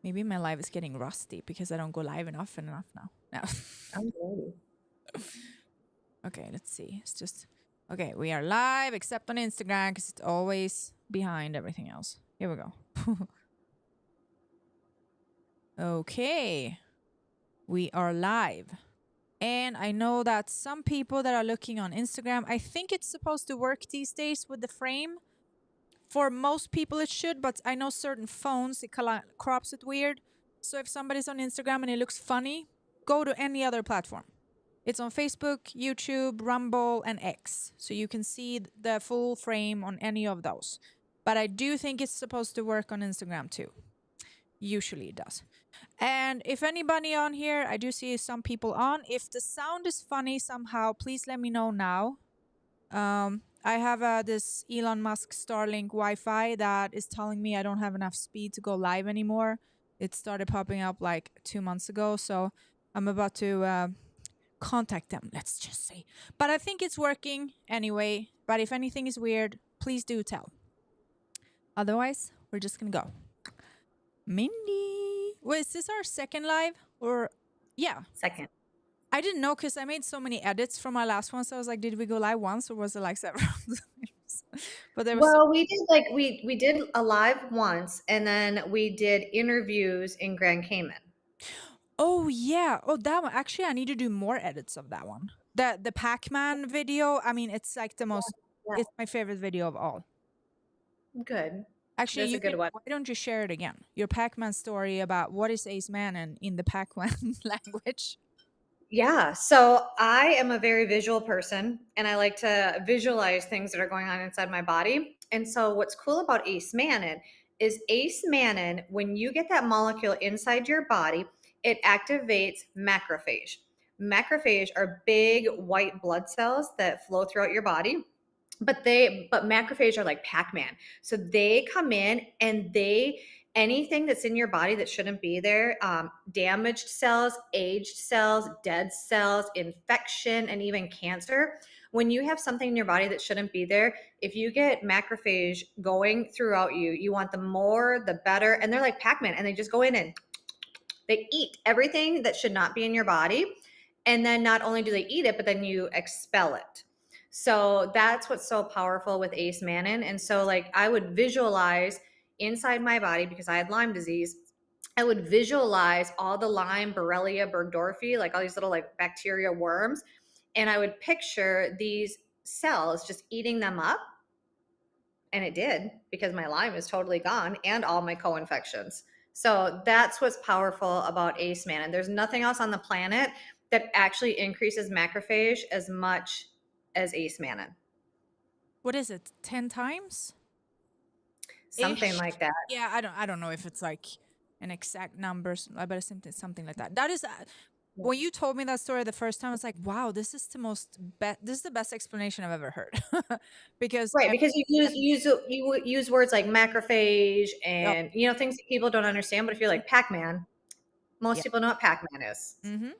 Maybe my live is getting rusty because I don't go live enough now. No. I'm ready. Okay, let's see. It's just okay. We are live except on Instagram because it's always behind everything else. Here we go. Okay, we are live. And I know that some people that are looking on Instagram, I think it's supposed to work these days with the frame. For most people it should, but I know certain phones, it crops it weird. So if somebody's on Instagram and it looks funny, go to any other platform. It's on Facebook, YouTube, Rumble, and X. So you can see the full frame on any of those. But I do think it's supposed to work on Instagram too. Usually it does. And if anybody on here, I do see some people on. If the sound is funny somehow, please let me know now. I have this Elon Musk Starlink Wi-Fi that is telling me I don't have enough speed to go live anymore. It started popping up like 2 months ago, so I'm about to contact them, let's just say. But I think it's working anyway. But if anything is weird, please do tell. Otherwise, we're just gonna go. Mindy. Wait, is this our second live? Or yeah. Second. I didn't know because I made so many edits from my last one. So I was like, did we go live once or was it like several times? But there was so Well, we did like we did a live once, and then we did interviews in Grand Cayman. oh yeah. Oh, that one. Actually, I need to do more edits of that one. The Pac-Man video. I mean, it's like the most. Yeah, It's my favorite video of all. good. Actually, That's a you can. good one. Why don't you share it again? Your Pac-Man story about what is Acemannan in the Pac-Man language. Yeah. So I am a very visual person, and I like to visualize things that are going on inside my body. And so what's cool about Acemannan is Acemannan, when you get that molecule inside your body, it activates macrophage. Macrophage are big white blood cells that flow throughout your body. But macrophage are like Pac-Man. So they come in and anything that's in your body that shouldn't be there, damaged cells, aged cells, dead cells, infection, and even cancer. When you have something in your body that shouldn't be there, if you get macrophage going throughout you, you want the more, the better. And they're like Pac-Man, and they just go in and they eat everything that should not be in your body. And then not only do they eat it, but then you expel it. So that's what's so powerful with Acemannan. And so, like, I would visualize inside my body because I had Lyme disease. I would visualize all the Lyme, Borrelia, Burgdorferi, like all these little like bacteria worms, and I would picture these cells just eating them up. And it did, because my Lyme is totally gone and all my co-infections. So that's what's powerful about Acemannan. There's nothing else on the planet that actually increases macrophage as much as Acemannan. What is it? 10 times? Something Ish. like that. Yeah, I don't know if it's like an exact number, but it's something like that. That is when you told me that story the first time, I was like, wow, this is this is the best explanation I've ever heard. Because Right, because you use words like macrophage oh, and things that people don't understand. But if you're like Pac-Man, most yeah. people know what Pac-Man is. Mm-hmm.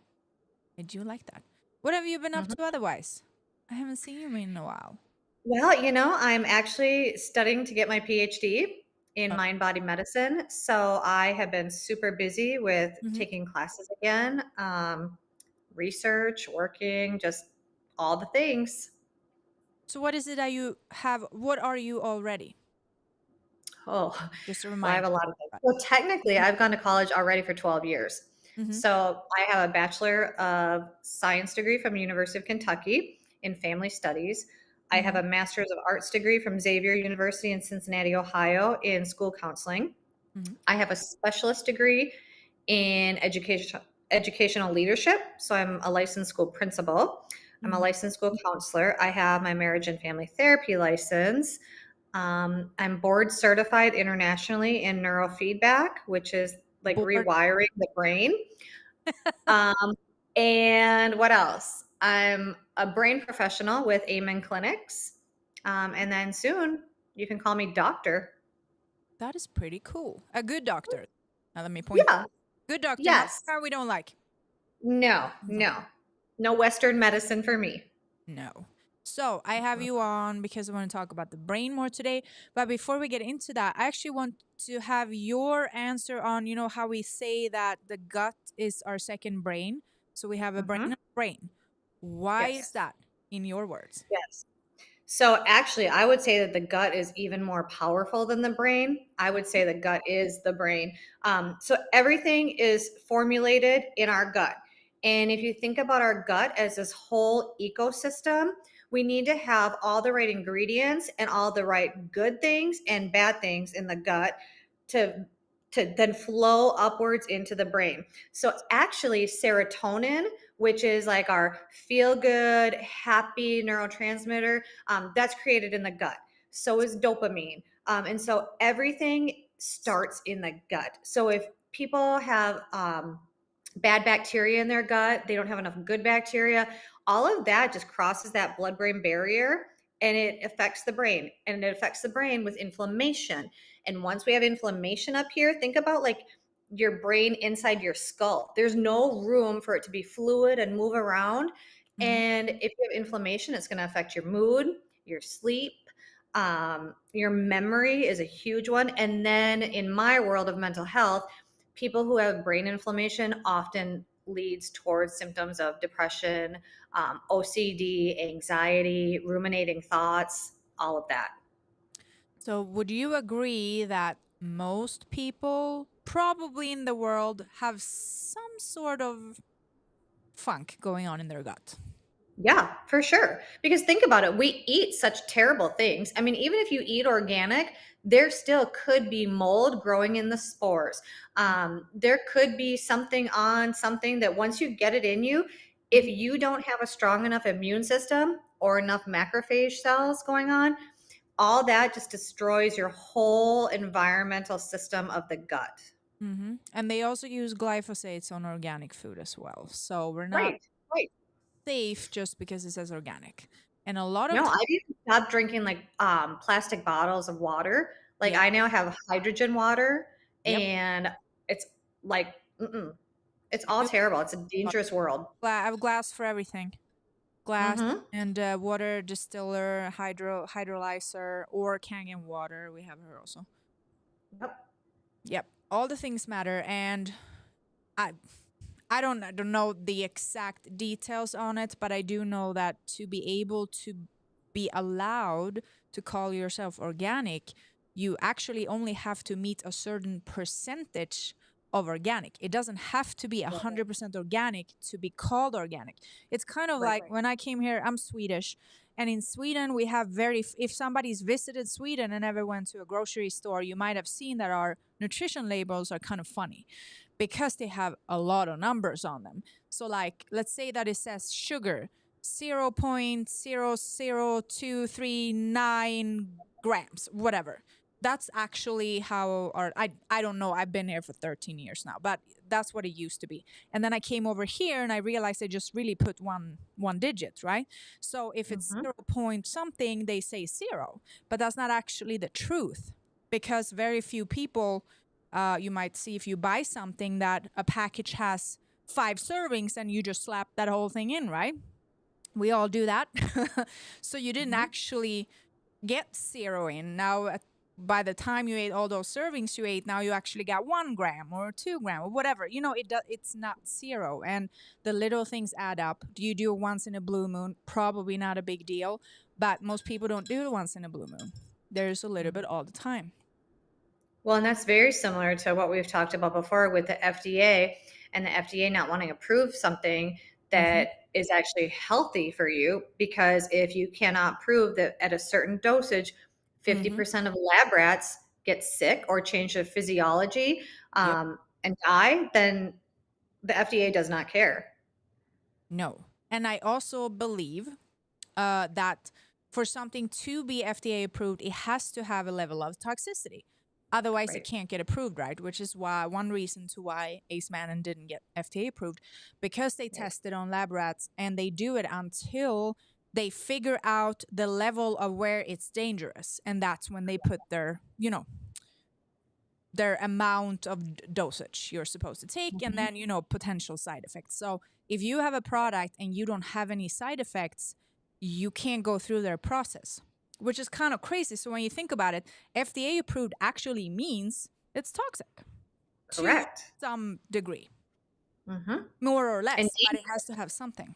I do like that. What have you been up Mhm. to otherwise? I haven't seen you in a while. Well, I'm actually studying to get my PhD in Oh. mind body medicine. So I have been super busy with Hmm. taking classes again, research, working, just all the things. So what is it that you have? What are you already? Oh, Just a well, I have reminder. a lot of things. So technically, I've gone to college already for 12 years. Mm-hmm. So I have a Bachelor of Science degree from University of Kentucky in Family Studies. I have Mm-hmm. a Master's of Arts degree from Xavier University in Cincinnati, Ohio in school counseling. Mm-hmm. I have a specialist degree in educational leadership. So I'm a licensed school principal. I'm a Mm-hmm. licensed school counselor. I have my marriage and family therapy license. I'm board certified internationally in neurofeedback, which is like Bored. rewiring the brain. Um, and what else? I'm a brain professional with Amen Clinics. And then soon you can call me doctor. That is pretty cool. A good doctor. Now let me point. Yeah. Good doctor, not Yes. the kind we don't like. No, No. no, no Western medicine for me. No. So I have you on because I want to talk about the brain more today. But before we get into that, I actually want to have your answer on, how we say that the gut is our second brain. So we have a brain Hmm. and a brain. Why is Yes. that in your words? Yes. So actually, I would say that the gut is even more powerful than the brain. I would say the gut is the brain. So everything is formulated in our gut. And if you think about our gut as this whole ecosystem, we need to have all the right ingredients and all the right good things and bad things in the gut to to then flow upwards into the brain. So actually serotonin, which is like our feel good, happy neurotransmitter, that's created in the gut. So is dopamine. And so everything starts in the gut. So if people have bad bacteria in their gut, they don't have enough good bacteria, all of that just crosses that blood brain barrier and it affects the brain. And it affects the brain with inflammation. And once we have inflammation up here, think about like your brain inside your skull. There's no room for it to be fluid and move around. Mm-hmm. And if you have inflammation, it's going to affect your mood, your sleep, your memory is a huge one. And then in my world of mental health, people who have brain inflammation often leads towards symptoms of depression, OCD, anxiety, ruminating thoughts, all of that. So would you agree that most people probably in the world have some sort of funk going on in their gut? Yeah, for sure. Because think about it, we eat such terrible things. I mean, even if you eat organic, there still could be mold growing in the spores. There could be something on something that once you get it in you, if Mhm. you don't have a strong enough immune system or enough macrophage cells going on, all that just destroys your whole environmental system of the gut. And they also use glyphosates on organic food as well. So we're not Right. Right. safe just because it says organic. And a lot of No, times, I've even stopped drinking like plastic bottles of water. Like yep, I now have hydrogen water yep. and it's like it's I all do. terrible. It's a dangerous world. I have glass for everything. Glass Mhm. and water distiller, hydrolyzer, or Kangen water. We have her also. Yep. Yep, all the things matter, and I I don't know the exact details on it, but I do know that to be able to be allowed to call yourself organic, you actually only have to meet a certain percentage of organic. It doesn't have to be Right. 100% organic to be called organic. It's kind of Right. like when I came here, I'm Swedish. And in Sweden, we have if somebody's visited Sweden and ever went to a grocery store, you might have seen that our nutrition labels are kind of funny because they have a lot of numbers on them. So, like, let's say that it says sugar 0.00239 grams, whatever. That's actually how, or I don't know. I've been here for 13 years now, but that's what it used to be. And then I came over here and I realized I just really put one digit, right? So if it's Mhm. 0 point something, they say zero, but that's not actually the truth because very few people you might see if you buy something that a package has 5 servings and you just slap that whole thing in, right? We all do that. So you didn't Mhm. actually get zero in. Now, by the time you ate all those servings you ate, now you actually got 1 gram or 2 gram or whatever. It's not zero. And the little things add up. Do you do it once in a blue moon? Probably not a big deal. But most people don't do it once in a blue moon. There's a little bit all the time. Well, and that's very similar to what we've talked about before with the FDA and the FDA not wanting to approve something Mm-hmm. that is actually healthy for you. Because if you cannot prove that at a certain dosage, Mm-hmm. 50% of lab rats get sick or change their physiology Yep. and die, then the FDA does not care. No. And I also believe that for something to be FDA approved, it has to have a level of toxicity. Otherwise, it Right. can't get approved, right? Which is why one reason to why Acemannan didn't get FDA approved, because they Right. tested on lab rats and they do it until they figure out the level of where it's dangerous, and that's when they put their amount of dosage you're supposed to take, and then potential side effects. So if you have a product and you don't have any side effects, you can't go through their process, which is kind of crazy. So when you think about it, FDA approved actually means it's toxic to Correct. some degree, Mm-hmm. more or less, And but it has to have something,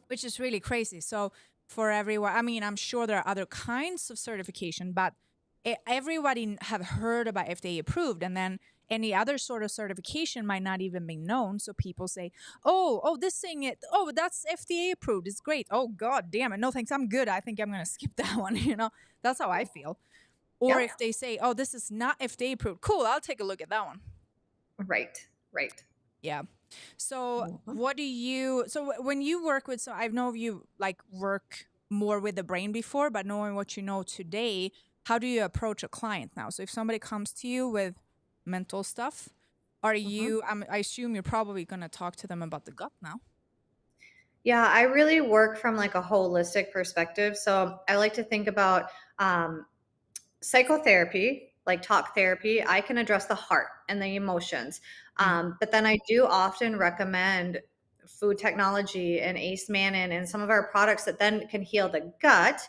which is really crazy. So for everyone, I mean, I'm sure there are other kinds of certification, but everybody have heard about FDA approved, and then any other sort of certification might not even be known. So people say, oh, this thing, that's FDA approved. It's great. Oh, God damn it. No, thanks. I'm good. I think I'm going to skip that one. That's how I feel. Or Yep. if they say, oh, this is not FDA approved. Cool. I'll take a look at that one. Right. Yeah. So when you work with, so I know you like work more with the brain before, but knowing what you know today, how do you approach a client now? So if somebody comes to you with mental stuff, I assume you're probably going to talk to them about the gut now. Yeah, I really work from like a holistic perspective. So I like to think about psychotherapy, like talk therapy. I can address the heart and the emotions. But then I do often recommend food technology and Acemannan and some of our products that then can heal the gut.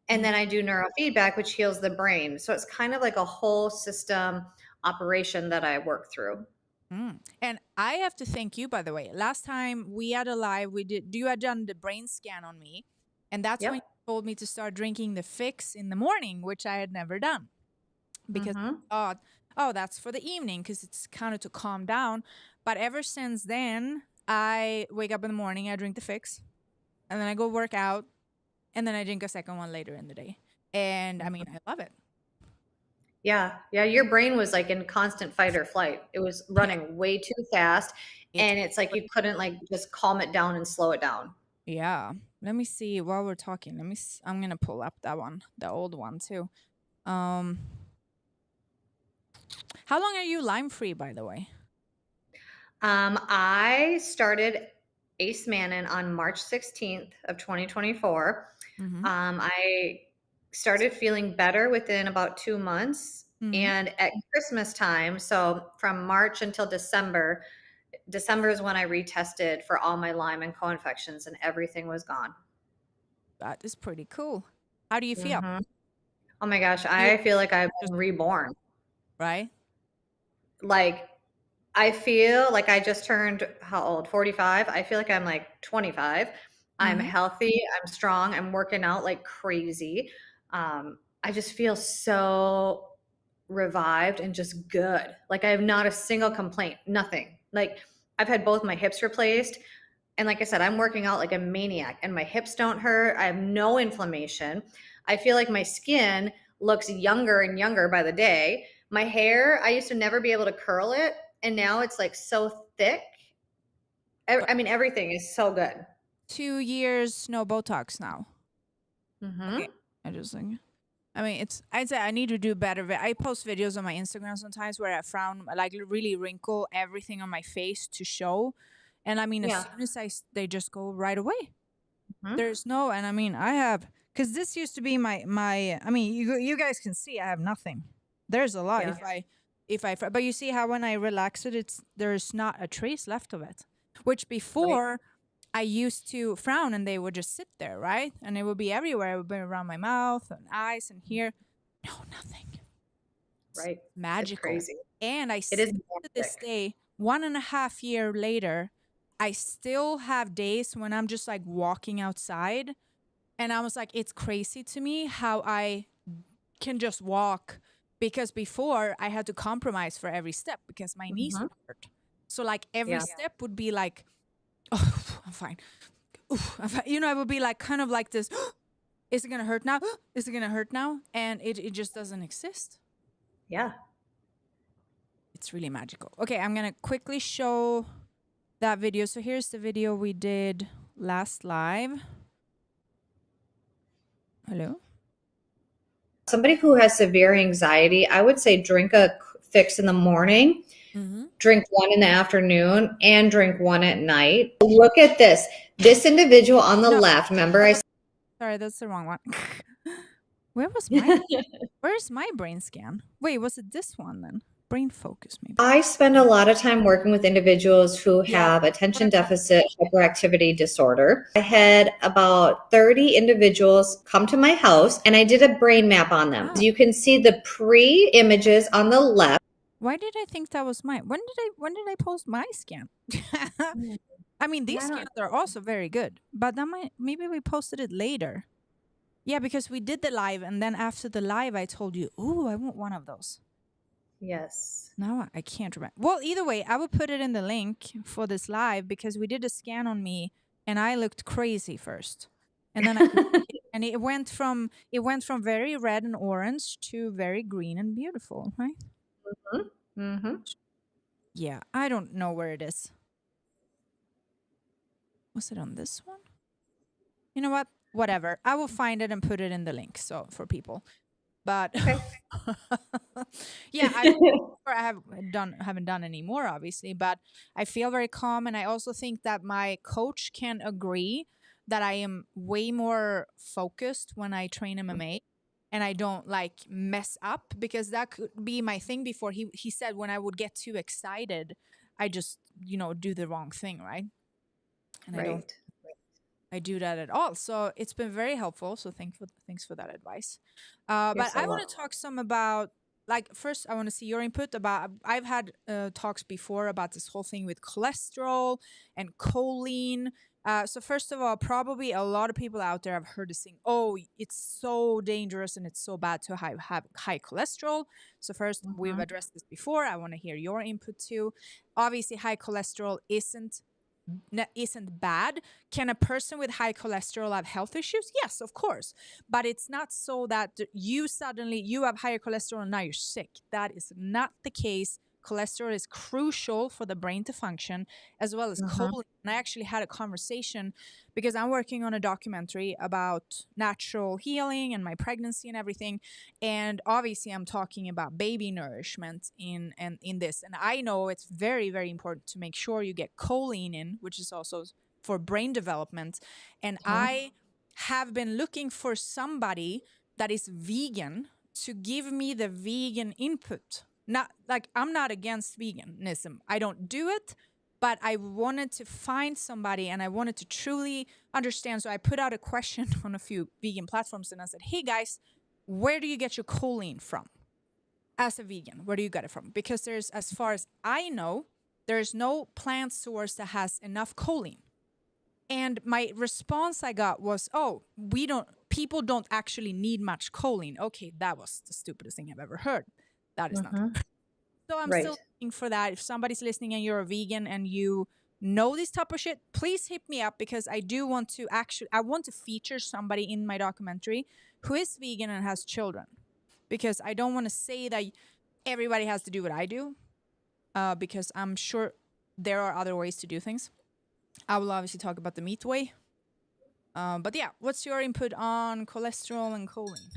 And then I do neurofeedback, which heals the brain. So it's kind of like a whole system operation that I work through. And I have to thank you, by the way. Last time we had a live, you had done the brain scan on me. And that's when you told me to start drinking the fix in the morning, which I had never done. Because I thought, oh, that's for the evening because it's kind of to calm down. But ever since then, I wake up in the morning, I drink the fix, and then I go work out, and then I drink a second one later in the day. And I mean, I love it. Yeah. Your brain was like in constant fight or flight. It was running way too fast. And it's like you couldn't like just calm it down and slow it down. Yeah. Let me see while we're talking. I'm going to pull up that one, the old one too. How long are you Lyme free, by the way? I started Acemannan on March 16th of 2024. I started feeling better within about 2 months. And at Christmas time, so from March until December is when I retested for all my Lyme and co-infections and everything was gone. That is pretty cool. How do you feel? Oh my gosh, I feel like I've been reborn. Right? Like I feel like I just turned how old? 45. I feel like I'm like 25. I'm healthy, I'm strong, I'm working out like crazy. I just feel so revived and just good. Like I have not a single complaint, nothing. Like I've had both my hips replaced. And like I said, I'm working out like a maniac and my hips don't hurt. I have no inflammation. I feel like my skin looks younger and younger by the day. My hair, I used to never be able to curl it. And now it's like so thick. I mean, everything is so good. 2 years, no Botox now. Okay. I'd say I need to do better. I post videos on my Instagram sometimes where I frown, like really wrinkle everything on my face to show. And I mean, as soon as they just go right away. There's no, and I mean, I have, because this used to be my, I mean, you guys can see I have nothing. There's a lot but you see how when I relax it, there's not a trace left of it. Which before I used to frown and they would just sit there, right? And it would be everywhere. It would be around my mouth and eyes and here. No, nothing. Right. It's magical. It's crazy. And It is to this day, 1.5 years later, I still have days when I'm just like walking outside and I was like, it's crazy to me how I can just walk, because before I had to compromise for every step because my knees would hurt. So like every step would be like, oh, I'm fine. It would be like kind of like this. Is it going to hurt now? Is it going to hurt now? And it just doesn't exist. Yeah. It's really magical. Okay, I'm going to quickly show that video. So here's the video we did last live. Hello? Somebody who has severe anxiety, I would say drink a fix in the morning, drink one in the afternoon, and drink one at night. Look at this. This individual on the left, remember Sorry, that's the wrong one. Where's my brain scan? Wait, was it this one then? brain focus, maybe. I spend a lot of time working with individuals who Yeah, have that's what I attention thought. deficit hyperactivity disorder. I had about 30 individuals come to my house and I did a brain map on them. Wow. You can see the pre-images on the left. Why did I think that was mine? When did I post my scan? I mean, these I don't scans are also very good, but maybe we posted it later. Yeah, because we did the live, and then after the live, I told you, "Ooh, I want one of those." Yes. Now I can't remember. Well, either way, I will put it in the link for this live because we did a scan on me, and I looked crazy first, and then and it went from very red and orange to very green and beautiful, right? Mm-hmm. Yeah, I don't know where it is. Was it on this one? You know what? Whatever. I will find it and put it in the link so for people. But Okay. yeah, haven't done any more obviously, but I feel very calm, and I also think that my coach can agree that I am way more focused when I train MMA, and I don't like mess up, because that could be my thing before. He said when I would get too excited, I just, do the wrong thing, right? And Right. I do that at all. So it's been very helpful. So thanks for that advice. You're But so I want welcome. to talk some about, like, first I want to see your input about. I've had talks before about this whole thing with cholesterol and choline. So first of all, probably a lot of people out there have heard this thing. Oh, it's so dangerous and it's so bad to have high cholesterol. So first, we've Mhm. addressed this before. I want to hear your input too. Obviously, high cholesterol isn't bad. Can a person with high cholesterol have health issues? Yes, of course. But it's not so that you have higher cholesterol and now you're sick. That is not the case. Cholesterol is crucial for the brain to function, as well as Mhm. choline. And I actually had a conversation because I'm working on a documentary about natural healing and my pregnancy and everything. And obviously I'm talking about baby nourishment in this. And I know it's very, very important to make sure you get choline in, which is also for brain development. And Mhm. I have been looking for somebody that is vegan to give me the vegan input. Not like I'm not against veganism. I don't do it, but I wanted to find somebody and I wanted to truly understand. So I put out a question on a few vegan platforms and I said, "Hey guys, where do you get your choline from as a vegan? Where do you get it from?" Because as far as I know, there's no plant source that has enough choline. And my response I got was, "Oh, people don't actually need much choline." Okay, that was the stupidest thing I've ever heard. That is not Mhm. true. So I'm still Right. looking for that. If somebody's listening and you're a vegan and you know this type of shit, please hit me up, because I want to feature somebody in my documentary who is vegan and has children. Because I don't want to say that everybody has to do what I do, because I'm sure there are other ways to do things. I will obviously talk about the meat way. But yeah, what's your input on cholesterol and choline?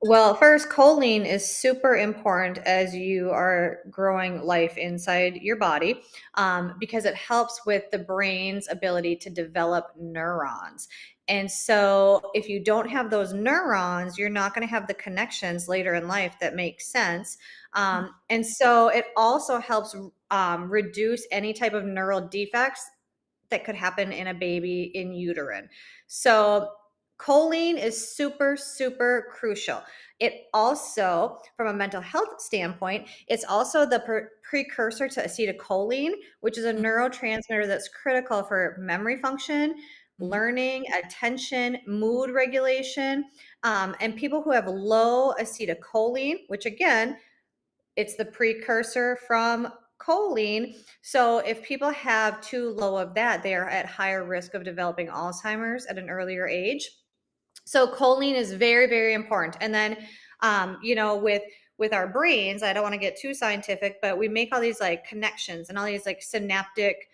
Well, first, choline is super important as you are growing life inside your body, because it helps with the brain's ability to develop neurons. And so, if you don't have those neurons, you're not going to have the connections later in life that make sense. And so, it also helps reduce any type of neural defects that could happen in a baby in uterine. So choline is super, super crucial. It also, from a mental health standpoint, it's also the precursor to acetylcholine, which is a neurotransmitter that's critical for memory function, Mm-hmm. learning, attention, mood regulation. And people who have low acetylcholine, which again, it's the precursor from choline. So if people have too low of that, they are at higher risk of developing Alzheimer's at an earlier age. So choline is very, very important. And then, with our brains, I don't want to get too scientific, but we make all these like connections and all these like synaptic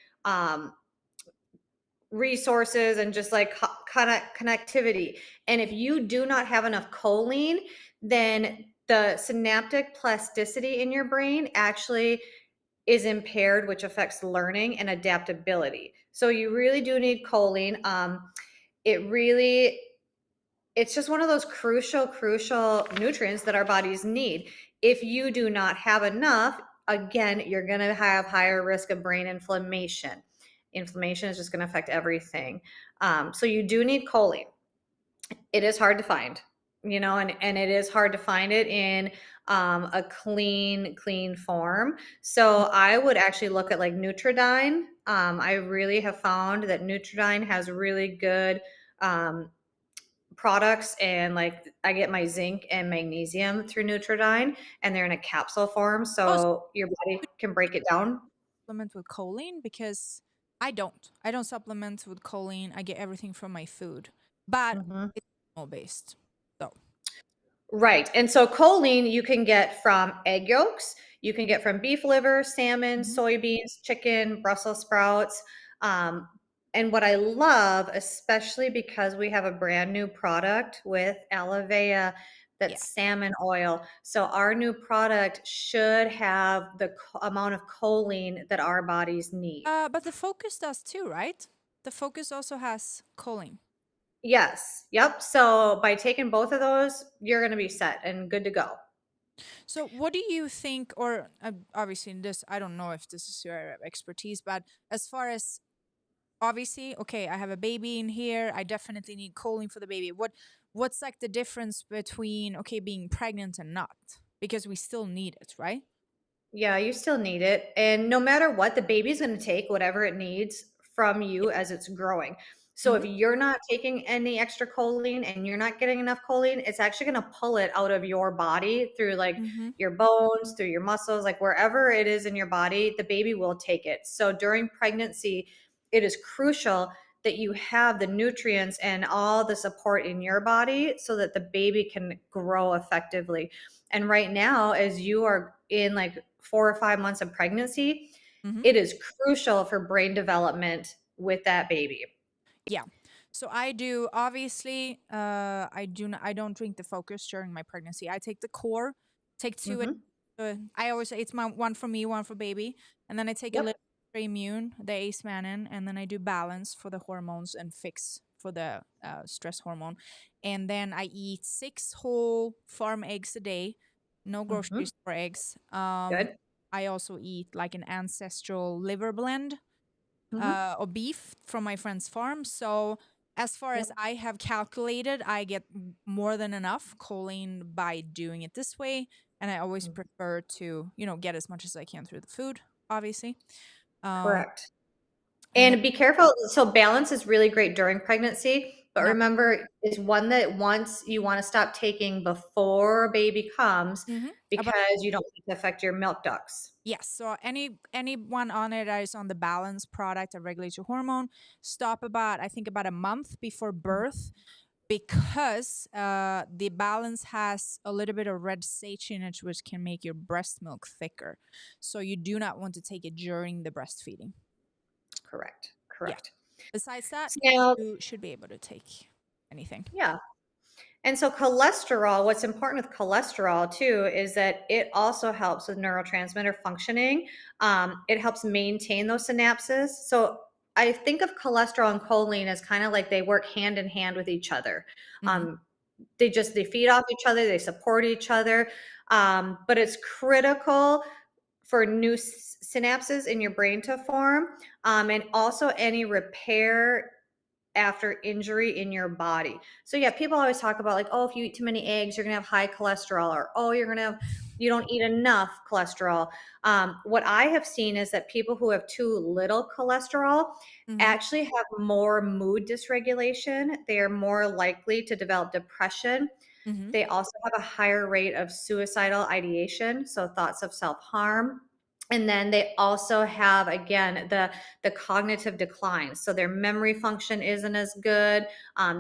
resources and just like connectivity. And if you do not have enough choline, then the synaptic plasticity in your brain actually is impaired, which affects learning and adaptability. So you really do need choline. It really, it's just one of those crucial nutrients that our bodies need. If you do not have enough, again, you're going to have higher risk of brain inflammation. Inflammation is just going to affect everything. So you do need choline. It is hard to find, and it is hard to find it in a clean form. So I would actually look at like Nutridyne. I really have found that Nutridyne has really good um, products, and like I get my zinc and magnesium through Nutridyne, and they're in a capsule form, Oh, so so your body you can break it down. supplement with choline? Because I don't supplement with choline. I get everything from my food, but Mhm. it's animal based. So Right. And so choline you can get from egg yolks, you can get from beef liver, salmon, hmm soybeans, chicken, Brussels sprouts. Um, and what I love, especially because we have a brand new product with aloe vera, yeah. that's salmon oil. So our new product should have the amount of choline that our bodies need. But the Focus does too, right? The Focus also has choline. Yes. Yep. So by taking both of those, you're going to be set and good to go. So, what do you think? Or obviously, this I don't know if this is your area of expertise, but as far as obviously, okay, I have a baby in here. I definitely need choline for the baby. What's like the difference between okay being pregnant and not? Because we still need it, right? Yeah, you still need it. And no matter what, the baby's going to take whatever it needs from Yeah. you as it's growing. So if Mm-hmm. you're not taking any extra choline and you're not getting enough choline, it's actually going to pull it out of your body through like Mm-hmm. your bones, through your muscles, like wherever it is in your body, the baby will take it. So during pregnancy, it is crucial that you have the nutrients and all the support in your body so that the baby can grow effectively. And right now, as you are in like 4 or 5 months of pregnancy, Mm-hmm. it is crucial for brain development with that baby. Yeah. So I do obviously I don't drink the Focus during my pregnancy. I take the core, take two. Hmm. I always say it's my one for me, one for baby, and then I take a little Yep. for immune, the Acemannan, and then I do balance for the hormones and fix for the stress hormone, and then I eat 6 whole farm eggs a day, no Hmm. grocery store eggs. Good. I also eat like an ancestral liver blend Hmm. or beef from my friend's farm. So as far as Yep. I have calculated, I get more than enough choline by doing it this way, and I always Mhm. prefer to get as much as I can through the food, obviously. Um, Correct. and then And be careful. So balance is really great during pregnancy, but yep. remember, it's one that once you want to stop taking before baby comes About because you don't want to affect your milk ducts. yes. So anyone on it that is on the balance product that regulates your hormone, stop about I think about a month before birth because the balance has a little bit of red sage in it, which can make your breast milk thicker. So you do not want to take it during the breastfeeding. Correct. Yeah. Correct. Besides that, So now, you should be able to take anything. yeah. And so cholesterol, what's important with cholesterol too is that it also helps with neurotransmitter functioning. It helps maintain those synapses. So I think of cholesterol and choline as kind of like they work hand in hand with each other. Mm-hmm. Um, they feed off each other, they support each other. But it's critical for new synapses in your brain to form, and also any repair after injury in your body. So yeah, people always talk about like, oh, if you eat too many eggs, you're gonna have high cholesterol, or oh, you don't eat enough cholesterol. What I have seen is that people who have too little cholesterol Mm-hmm. actually have more mood dysregulation. They are more likely to develop depression. Mm-hmm. They also have a higher rate of suicidal ideation, so thoughts of self-harm. And then they also have, again, the cognitive decline. So their memory function isn't as good.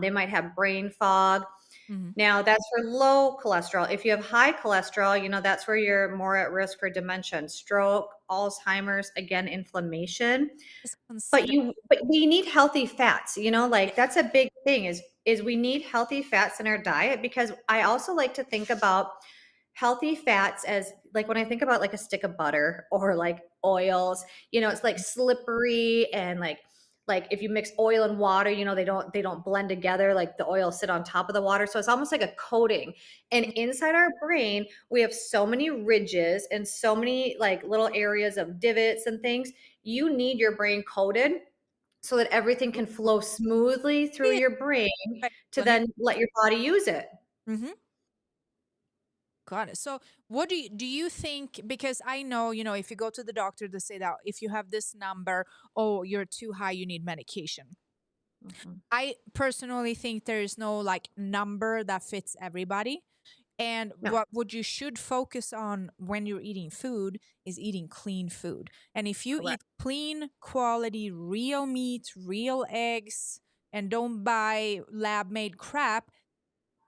They might have brain fog. Mm-hmm. Now, that's for low cholesterol. If you have high cholesterol, that's where you're more at risk for dementia, stroke, Alzheimer's, again, inflammation. Just But consider. but we need healthy fats, Yeah. like that's a big thing is we need healthy fats in our diet, because I also like to think about healthy fats as like when I think about like a stick of butter or like oils, it's like slippery and like like if you mix oil and water, you know, they don't blend together, like the oil sit on top of the water. So it's almost like a coating. And inside our brain, we have so many ridges and so many like little areas of divots and things. You need your brain coated so that everything can flow smoothly through Yeah, your brain right. to then let your body use it. Mm-hmm. Got it. So what do you think, because I know, if you go to the doctor, they say that if you have this number, oh, you're too high, you need medication. Mhm. I personally think there is no like number that fits everybody. And No, what you should focus on when you're eating food is eating clean food. And if you correct. eat clean, quality, real meat, real eggs, and don't buy lab made crap,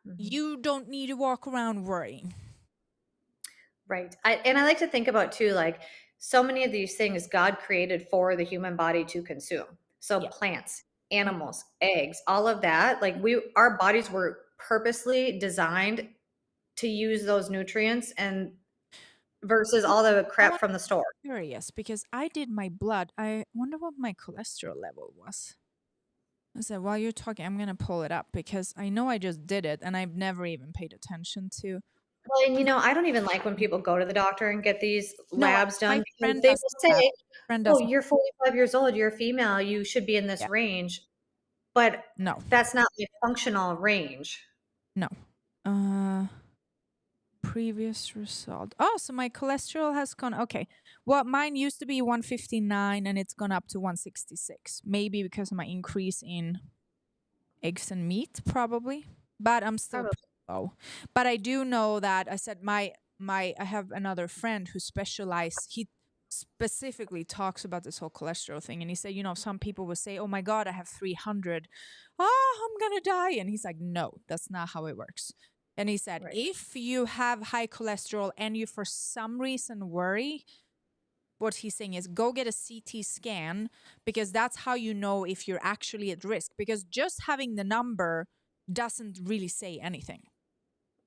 Mhm. you don't need to walk around worrying. Right. And I like to think about too, like so many of these things God created for the human body to consume. So Yeah. plants, Mhm. animals, eggs, all of that, like our bodies were purposely designed to use those nutrients and versus all the I crap want from the store. curious because I did my blood. I wonder what my cholesterol level was. I said, while you're talking, I'm gonna pull it up because I know I just did it and I've never even paid attention to. Well, and I don't even like when people go to the doctor and get these No, labs my done because friend they doesn't will have. say, Friend "Oh, doesn't. you're 45 years old, you're a female, you should be in this Yeah. range." But No. that's not my functional range. No. Uh, previous result. Oh, so my cholesterol has gone. Okay. Well, mine used to be 159 and it's gone up to 166. Maybe because of my increase in eggs and meat, probably. But I'm still Probably. pretty low. But I do know that I said I have another friend who he specifically talks about this whole cholesterol thing, and he said, some people will say, "Oh my God, I have 300. Oh, I'm gonna die," and he's like, "No, that's not how it works." And he said, Right. if you have high cholesterol and you for some reason worry, what he's saying is go get a CT scan because that's how you know if you're actually at risk. Because just having the number doesn't really say anything.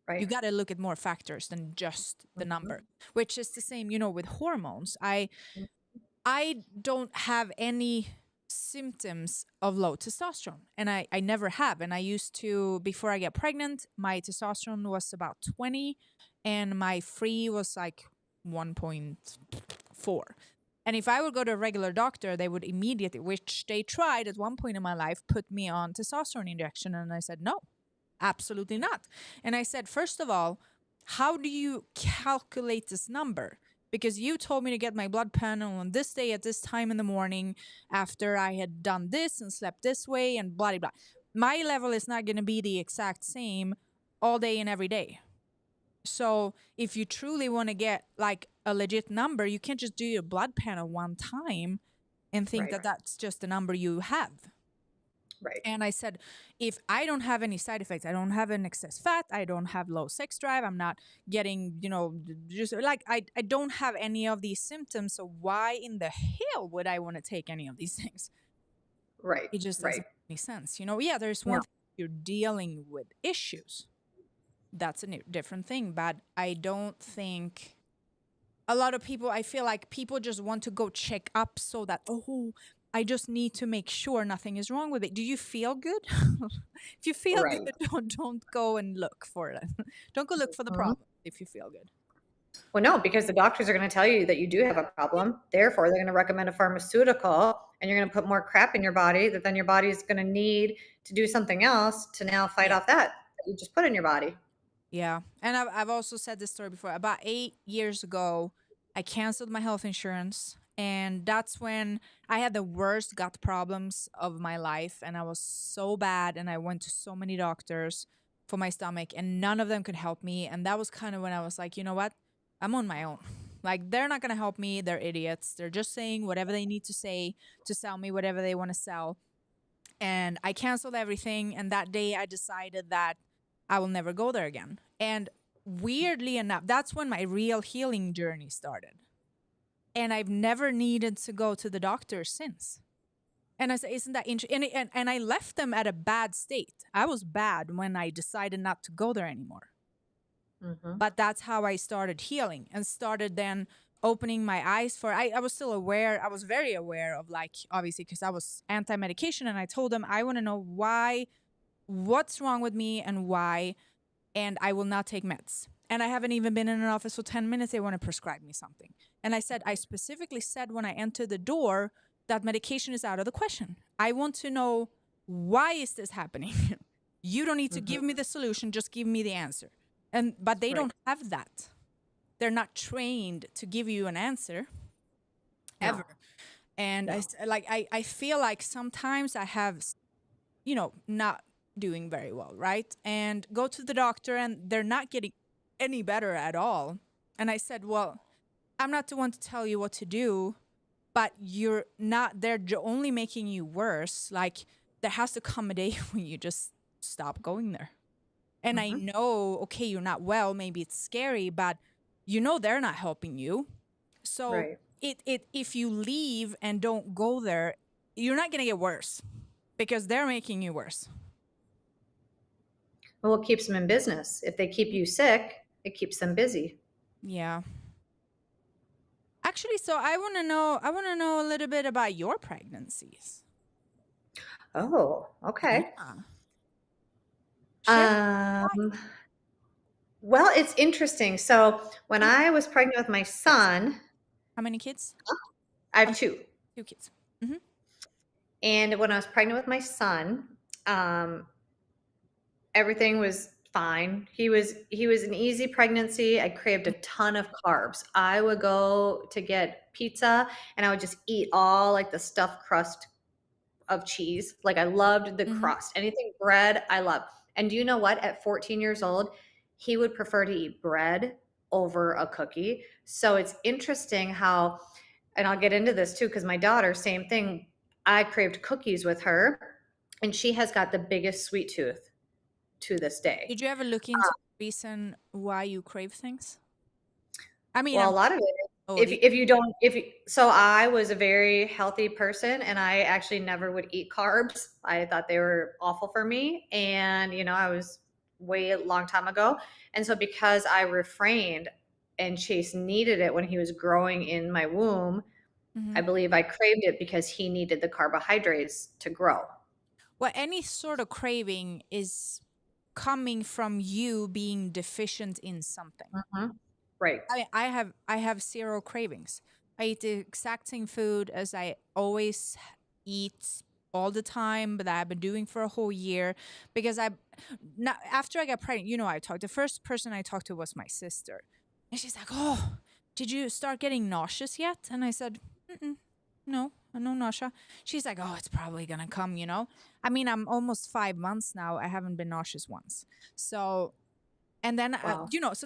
You Right. got to look at more factors than just the Mhm. number, which is the same, with hormones. I don't have any symptoms of low testosterone, and I never have. And I used to, before I got pregnant, my testosterone was about 20 and my free was like 1.4. And if I would go to a regular doctor, they would immediately, which they tried at one point in my life, put me on testosterone injection. And I said, no, absolutely not. And I said, first of all, how do you calculate this number? Because you told me to get my blood panel on this day at this time in the morning after I had done this and slept this way and blah, blah, blah. My level is not going to be the exact same all day and every day. So if you truly want to get like a legit number, you can't just do your blood panel one time and think Right. that that's just the number you have. Right. And I said, if I don't have any side effects, I don't have an excess fat, I don't have low sex drive, I'm not getting, just like I don't have any of these symptoms. So why in the hell would I want to take any of these things? Right. It just Right. doesn't make any sense. Yeah, there's one No. thing you're dealing with issues. That's a different thing. But I don't think a lot of people, I feel like people just want to go check up so that, oh, I just need to make sure nothing is wrong with it. Do you feel good? If you feel good, Right. don't go and look for it. Don't go look for the Mhm. problem if you feel good. Well, no, because the doctors are going to tell you that you do have a Yeah. problem. Therefore, they're going to recommend a pharmaceutical, and you're going to put more crap in your body that then your body's going to need to do something else to now fight Yeah. off that you just put in your body. Yeah. And I've also said this story before. About 8 years ago, I canceled my health insurance. And that's when I had the worst gut problems of my life. And I was so bad. And I went to so many doctors for my stomach, and none of them could help me. And that was kind of when I was like, you know what? I'm on my own. Like, they're not going to help me. They're idiots. They're just saying whatever they need to say to sell me whatever they want to sell. And I canceled everything. And that day I decided that I will never go there again. And weirdly enough, that's when my real healing journey started. And I've never needed to go to the doctor since. And I said, isn't that interesting? And I left them at a bad state. I was bad when I decided not to go there anymore. Mhm. But that's how I started healing and started then opening my eyes for, I was still aware. I was very aware of, like, obviously, because I was anti-medication, and I told them I want to know what's wrong with me and why, and I will not take meds. And I haven't even been in an office for 10 minutes. They want to prescribe me something. And I specifically said when I entered the door that medication is out of the question. I want to know, why is this happening? You don't need to give me the solution, just give me the answer. But they don't have that. They're not trained to give you an answer ever. And I feel like sometimes I have, not doing very well, right? And go to the doctor and they're not getting any better at all. And I said, well, I'm not the one to tell you what to do, but you're not, they're only making you worse. Like, there has to come a day when you just stop going there. And I know, okay, you're not well, maybe it's scary, but they're not helping you. So if you leave and don't go there, you're not going to get worse because they're making you worse. Well, what keeps them in business? If they keep you sick, it keeps them busy. Yeah. Actually, so I want to know a little bit about your pregnancies. Oh, okay. Yeah. Well, it's interesting. So when I was pregnant with my son, How many kids? I have two. 2 kids. And when I was pregnant with my son, everything was fine. He was an easy pregnancy. I craved a ton of carbs. I would go to get pizza and I would just eat all like the stuffed crust of cheese. Like I loved the crust. Anything bread, I love. And do you know what? At 14 years old, he would prefer to eat bread over a cookie. So it's interesting how, and I'll get into this too, because my daughter, same thing. I craved cookies with her, and she has got the biggest sweet tooth to this day. Did you ever look into the reason why you crave things? I mean, Well, a lot of it, so I was a very healthy person and I actually never would eat carbs. I thought they were awful for me. And, I was way a long time ago. And so because I refrained and Chase needed it when he was growing in my womb, I believe I craved it because he needed the carbohydrates to grow. Well, any sort of craving is coming from you being deficient in something. Right. I have 0 cravings. I eat the exact same food as I always eat all the time, but I've been doing for a whole year because after I got pregnant, the first person I talked to was my sister. And she's like, "Oh, did you start getting nauseous yet?" And I said, "No, no nausea." She's like, "Oh, it's probably going to come, I mean, I'm almost 5 months now. I haven't been nauseous once. So, and then, so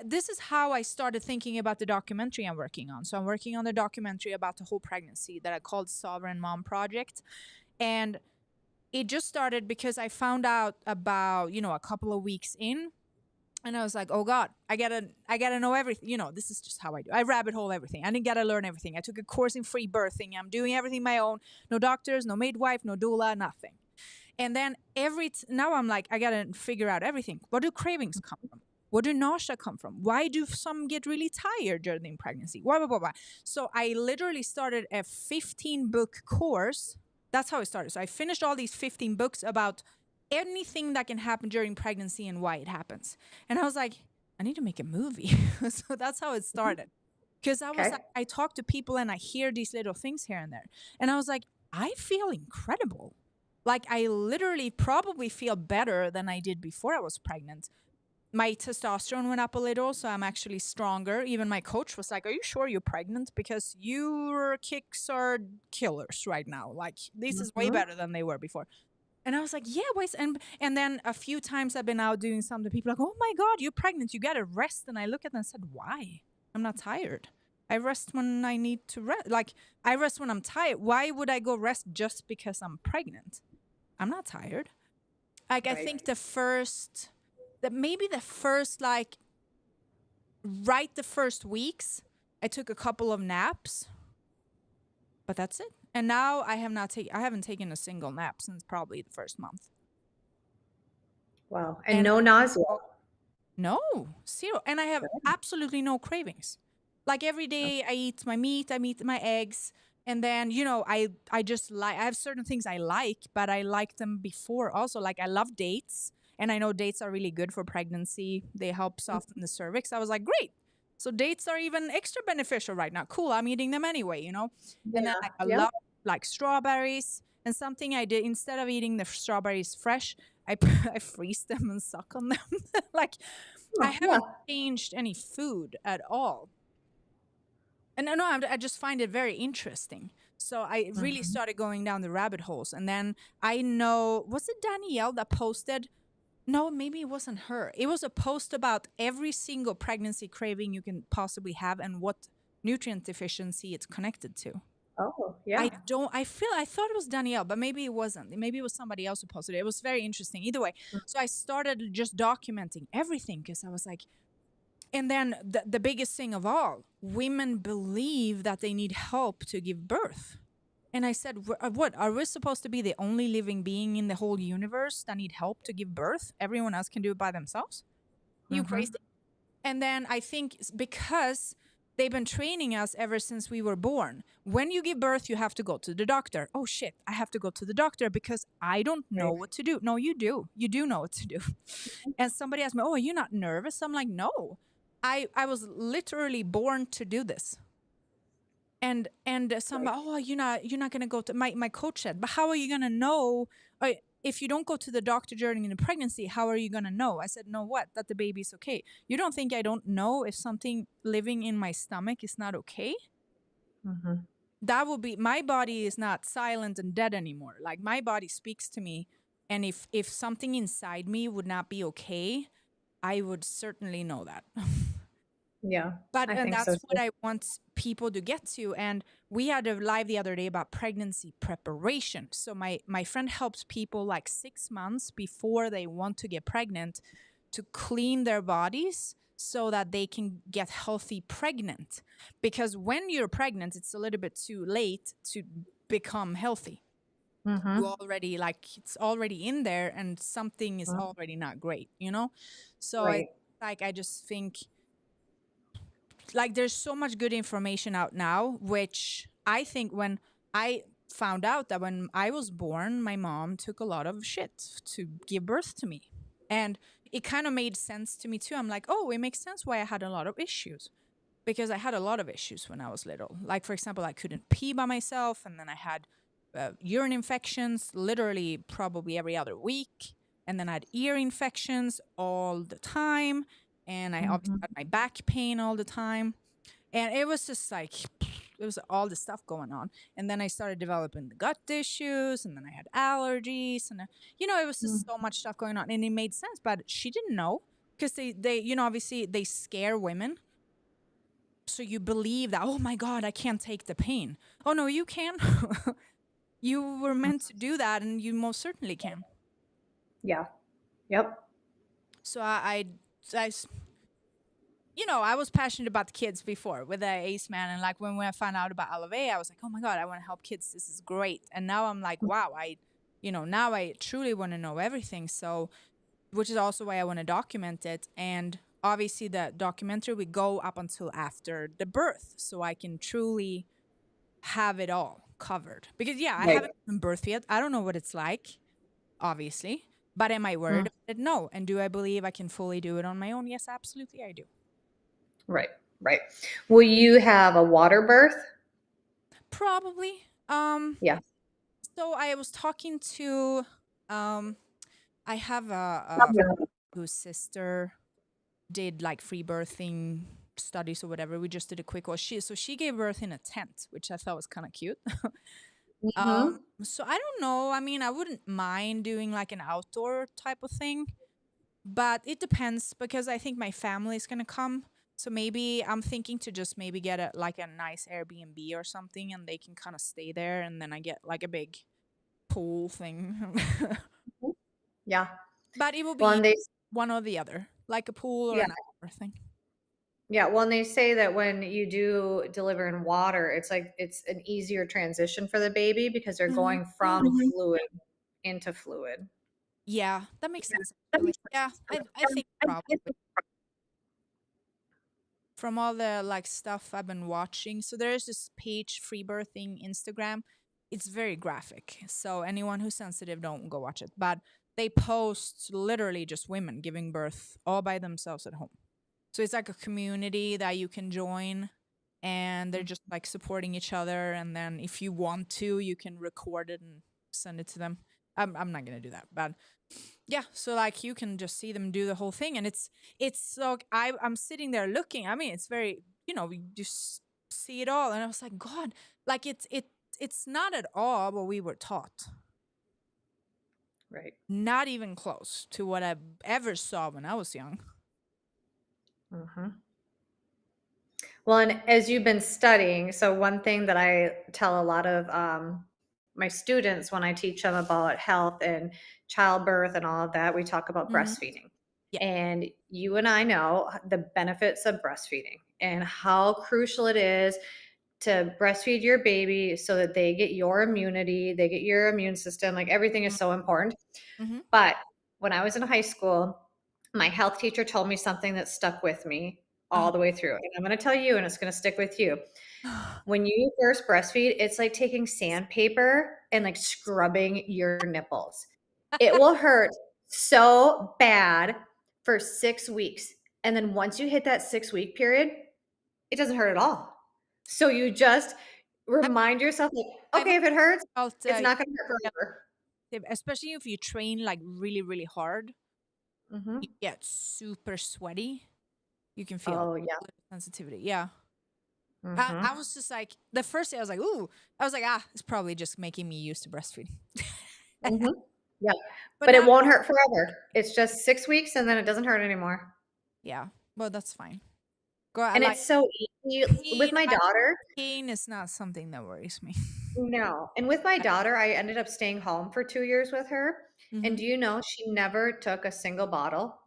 this is how I started thinking about the documentary I'm working on. So I'm working on the documentary about the whole pregnancy that I called Sovereign Mom Project. And it just started because I found out about, a couple of weeks in, and I was like, oh God, I gotta know everything. This is just how I do. I rabbit hole everything. I didn't gotta learn everything. I took a course in free birthing. I'm doing everything my own. No doctors, no midwife, no doula, nothing. And then now I'm like, I gotta figure out everything. Where do cravings come from? Where do nausea come from? Why do some get really tired during pregnancy? Blah, blah, blah, blah. So I literally started a 15-book course. That's how it started. So I finished all these 15 books about anything that can happen during pregnancy and why it happens. And I was like, I need to make a movie. So that's how it started. Because I talk to people and I hear these little things here and there. And I was like, I feel incredible. Like I literally probably feel better than I did before I was pregnant. My testosterone went up a little, so I'm actually stronger. Even my coach was like, are you sure you're pregnant? Because your kicks are killers right now. Like this is way better than they were before. And I was like, yeah, wait. And then a few times I've been out doing something. People are like, oh my God, you're pregnant. You got to rest. And I look at them and said, why? I'm not tired. I rest when I need to rest. Like I rest when I'm tired. Why would I go rest just because I'm pregnant? I'm not tired. Like I think the first weeks, I took a couple of naps, but that's it. And now I haven't taken a single nap since probably the first month. Wow. And no nausea? No, 0. And I have absolutely no cravings. Like every day I eat my meat, I eat my eggs. And then, I just like, I have certain things I like, but I like them before also. Like I love dates, and I know dates are really good for pregnancy. They help soften the cervix. I was like, great. So dates are even extra beneficial right now. Cool. I'm eating them anyway. And then Yeah. I Yeah. love like strawberries. And something I did, instead of eating the strawberries fresh, I, I freeze them and suck on them. Like I Oh, yeah. haven't changed any food at all. And no, I just find it very interesting. So I really Mhm. started going down the rabbit holes. And then I know, was it Danielle that posted? No, maybe it wasn't her. It was a post about every single pregnancy craving you can possibly have and what nutrient deficiency it's connected to. Oh, yeah. I thought it was Danielle, but maybe it wasn't. Maybe it was somebody else who posted it. It was very interesting. Either way. So I started just documenting everything because I was like, and then the biggest thing of all, women believe that they need help to give birth. And I said, what? Are we supposed to be the only living being in the whole universe that need help to give birth? Everyone else can do it by themselves? You crazy? Mhm. And then I think because they've been training us ever since we were born. When you give birth, you have to go to the doctor. Oh shit, I have to go to the doctor because I don't know Right. what to do. No, you do. You do know what to do. And somebody asked me, "Oh, are you not nervous?" I'm like, "No. I was literally born to do this." And somebody, "Oh, you're not gonna go to," my coach said, "But how are you gonna know, if you don't go to the doctor during the pregnancy? How are you gonna know?" I said, "No, what? That the baby's okay. You don't think I don't know if something living in my stomach is not okay? Mhm. That would be, my body is not silent and dead anymore. Like my body speaks to me, and if something inside me would not be okay, I would certainly know that." Yeah, But I and think so that's what too. I want people to get to. And we had a live the other day about pregnancy preparation. So my friend helps people like 6 months before they want to get pregnant to clean their bodies so that they can get healthy pregnant. Because when you're pregnant, it's a little bit too late to become healthy. You Mhm. already, like, it's already in there and something is Mhm. already not great. So Right. I just think, like, there's so much good information out now, which I think, when I found out that when I was born, my mom took a lot of shit to give birth to me. And it kind of made sense to me too. I'm like, oh, it makes sense why I had a lot of issues, because I had a lot of issues when I was little. Like, for example, I couldn't pee by myself, and then I had urine infections literally probably every other week. And then I had ear infections all the time. And I obviously Mhm. had my back pain all the time. And it was just like, it was all this stuff going on. And then I started developing the gut issues, and then I had allergies. And, it was just so Mhm. much stuff going on. And it made sense, but she didn't know, because they, obviously they scare women. So you believe that, oh my God, I can't take the pain. Oh no, you can. You were meant to do that, and you most certainly can. Yeah. Yep. So I I was passionate about the kids before with the Aceman, and like when I found out about Aloe, I was like, oh my God, I want to help kids. This is great. And now I'm like, wow, now I truly want to know everything. So, which is also why I want to document it. And obviously, the documentary would go up until after the birth, so I can truly have it all covered. Because yeah, I Right. haven't given birth yet. I don't know what it's like, obviously. But am I worried Mm. about it? No. And do I believe I can fully do it on my own? Yes, absolutely, I do. Right. Right. Will you have a water birth? Probably. Yeah. So I was talking to, um, I have a Yeah. whose sister did like free birthing studies or whatever. We just did a quick one. She gave birth in a tent, which I thought was kind of cute. Mhm. So I don't know. I mean, I wouldn't mind doing like an outdoor type of thing, but it depends, because I think my family is gonna come. So maybe I'm thinking to just maybe get a nice Airbnb or something, and they can kind of stay there, and then I get like a big pool thing. Yeah. But it will Well, be and they one or the other, like a pool or yeah. an outdoor thing. Yeah, well, and they say that when you do deliver in water, it's like it's an easier transition for the baby because they're Mhm. going from fluid into fluid. Yeah, that makes sense actually. Yeah, I think probably. from all the like stuff I've been watching. So there's this page, Free Birthing Instagram. It's very graphic. So anyone who's sensitive, don't go watch it. But they post literally just women giving birth all by themselves at home. So it's like a community that you can join, and they're just like supporting each other. And then if you want to, you can record it and send it to them. I'm not gonna do that, but yeah. So like you can just see them do the whole thing, and it's so I'm sitting there looking. I mean, it's very, you just see it all, and I was like, God, like it's not at all what we were taught. Right. Not even close to what I ever saw when I was young. Mm-hmm. Well, and as you've been studying, so one thing that I tell a lot of my students when I teach them about health and childbirth and all of that, we talk about Hmm. breastfeeding. Yeah. And you and I know the benefits of breastfeeding and how crucial it is to breastfeed your baby so that they get your immunity, they get your immune system, like everything is so important. Mm-hmm. But when I was in high school, my health teacher told me something that stuck with me all the way through. And I'm going to tell you, and it's going to stick with you. When you first breastfeed, it's like taking sandpaper and like scrubbing your nipples. It will hurt so bad for 6 weeks. And then once you hit that 6 week period, it doesn't hurt at all. So you just I've, remind yourself, like, I've okay, if it hurts, felt, it's not going to hurt yeah, forever. especially if you train like really, really hard, you Hmm. get super sweaty. You can feel Oh, yeah. sensitivity. Yeah. I Hmm. was just like, the first day I was like, ooh, I was like, it's probably just making me used to breastfeeding. Hmm. Yeah. But But it now, won't hurt forever. It's just 6 weeks and then it doesn't hurt anymore. yeah, well, that's fine. Go, I And like it's so easy with pain. my daughter. Pain is not something that worries me. No. And with my daughter, I ended up staying home for 2 years with her. And Hmm. do you know she never took a single bottle?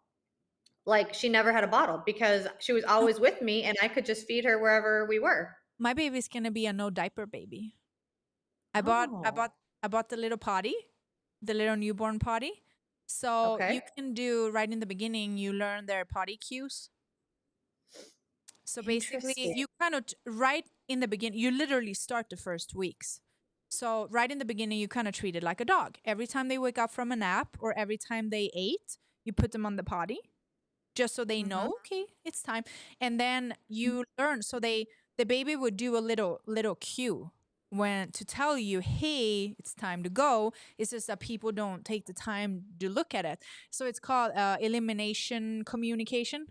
Like she never had a bottle because she was always with me and I could just feed her wherever we were. My baby's gonna be a no diaper baby. I bought I Oh, bought I bought the little potty, the little newborn potty. So you okay. can do right in the beginning, you learn their potty cues. So basically, Interesting. you kind of right in the beginning, you literally start the first weeks. So right in the beginning, you kind of treat it like a dog. Every time they wake up from a nap or every time they ate, you put them on the potty just so they Mhm. know, okay, it's time. And then you learn. So the baby would do a little cue when to tell you, hey, it's time to go. It's just that people don't take the time to look at it. So it's called elimination communication.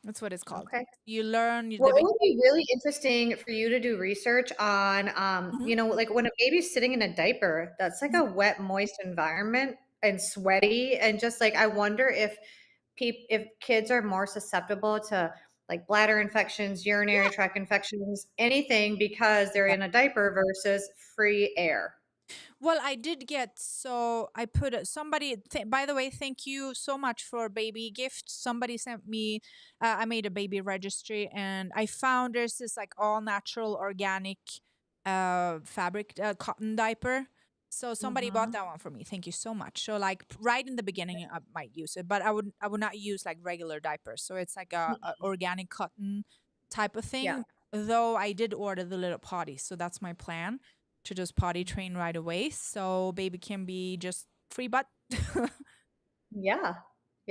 That's what it's called. Okay. You learn Well, the it would be really interesting for you to do research on, Mhm, like when a baby's sitting in a diaper, that's like mhm. a wet, moist environment and sweaty. And just like, I wonder if kids are more susceptible to like bladder infections, urinary Yeah. tract infections, anything because they're in a diaper versus free air. Well, I did get so I put somebody. By the way, thank you so much for baby gift. Somebody sent me. I made a baby registry, and I found there's this like all natural organic, fabric cotton diaper. So somebody bought Mhm. that one for me. Thank you so much. So like right in the beginning, I might use it, but I would not use like regular diapers. So it's like a Mm-mm. organic cotton type of Yeah. thing. Though I did order the little potty, so that's my plan to just potty train right away so baby can be just free butt. Yeah.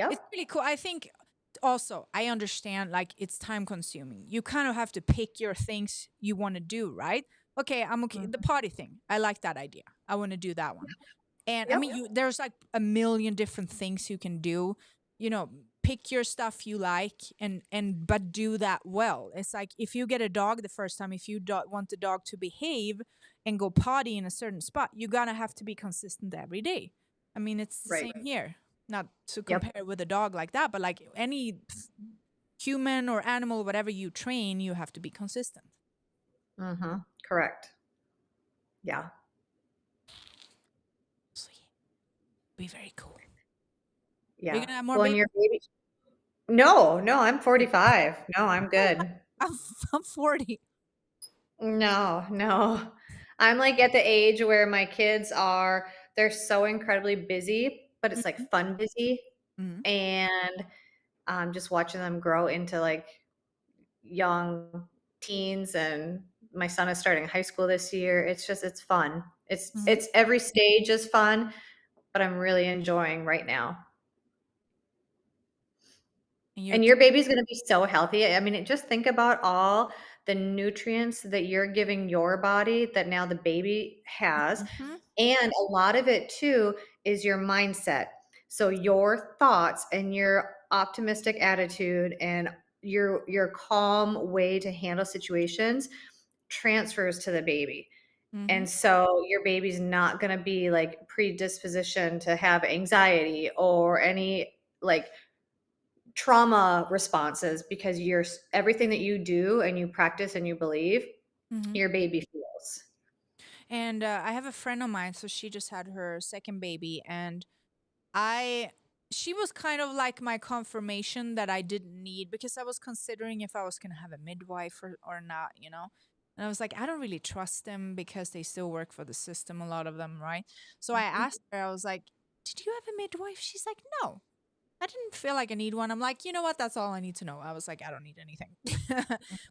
It's Yep. really cool. I think also I understand like it's time consuming. You kind of have to pick your things you want to do, right? Okay, I'm okay. The Mhm. potty thing. I like that idea. I want to do that one. And I Yep. mean there's like a million different things you can do. Pick your stuff you like and but do that well. It's like if you get a dog the first time, if you want the dog to behave and go potty in a certain spot, you're gonna have to be consistent every day. I mean, it's the Right. same here. Not to Yep. compare with a dog like that, but like any human or animal, whatever you train, you have to be consistent. Mhm. Correct. Yeah. So yeah, be very cool. Are you Yeah. gonna have more Well, and babies? your baby. No, no, I'm 45. No, I'm good. I'm, I'm 40. No, no. I'm like at the age where my kids are, they're so incredibly busy, but it's like Mhm. fun busy. Mhm. And just watching them grow into like young teens, and my son is starting high school this year. It's fun. Mhm. It's every stage is fun, but I'm really enjoying right now. And your And your baby's gonna be so healthy. I mean, just think about all the nutrients that you're giving your body that now the baby has. Mhm. And a lot of it too is your mindset. So your thoughts and your optimistic attitude and your calm way to handle situations transfers to the baby. Mhm. And so your baby's not going to be like predisposition to have anxiety or any like trauma responses, because you're everything that you do and you practice and you believe, Mhm. your baby feels. And I have a friend of mine, so she just had her second baby, and I she was kind of like my confirmation that I didn't need, because I was considering if I was going to have a midwife or not, you know. And I was like, I don't really trust them because they still work for the system, a lot of them, right? So I Mhm. asked her, I was like, "Did you have a midwife?" She's like, "No. I didn't feel like I need one." I'm like, "You know what? That's all I need to know." I was like, "I don't need anything."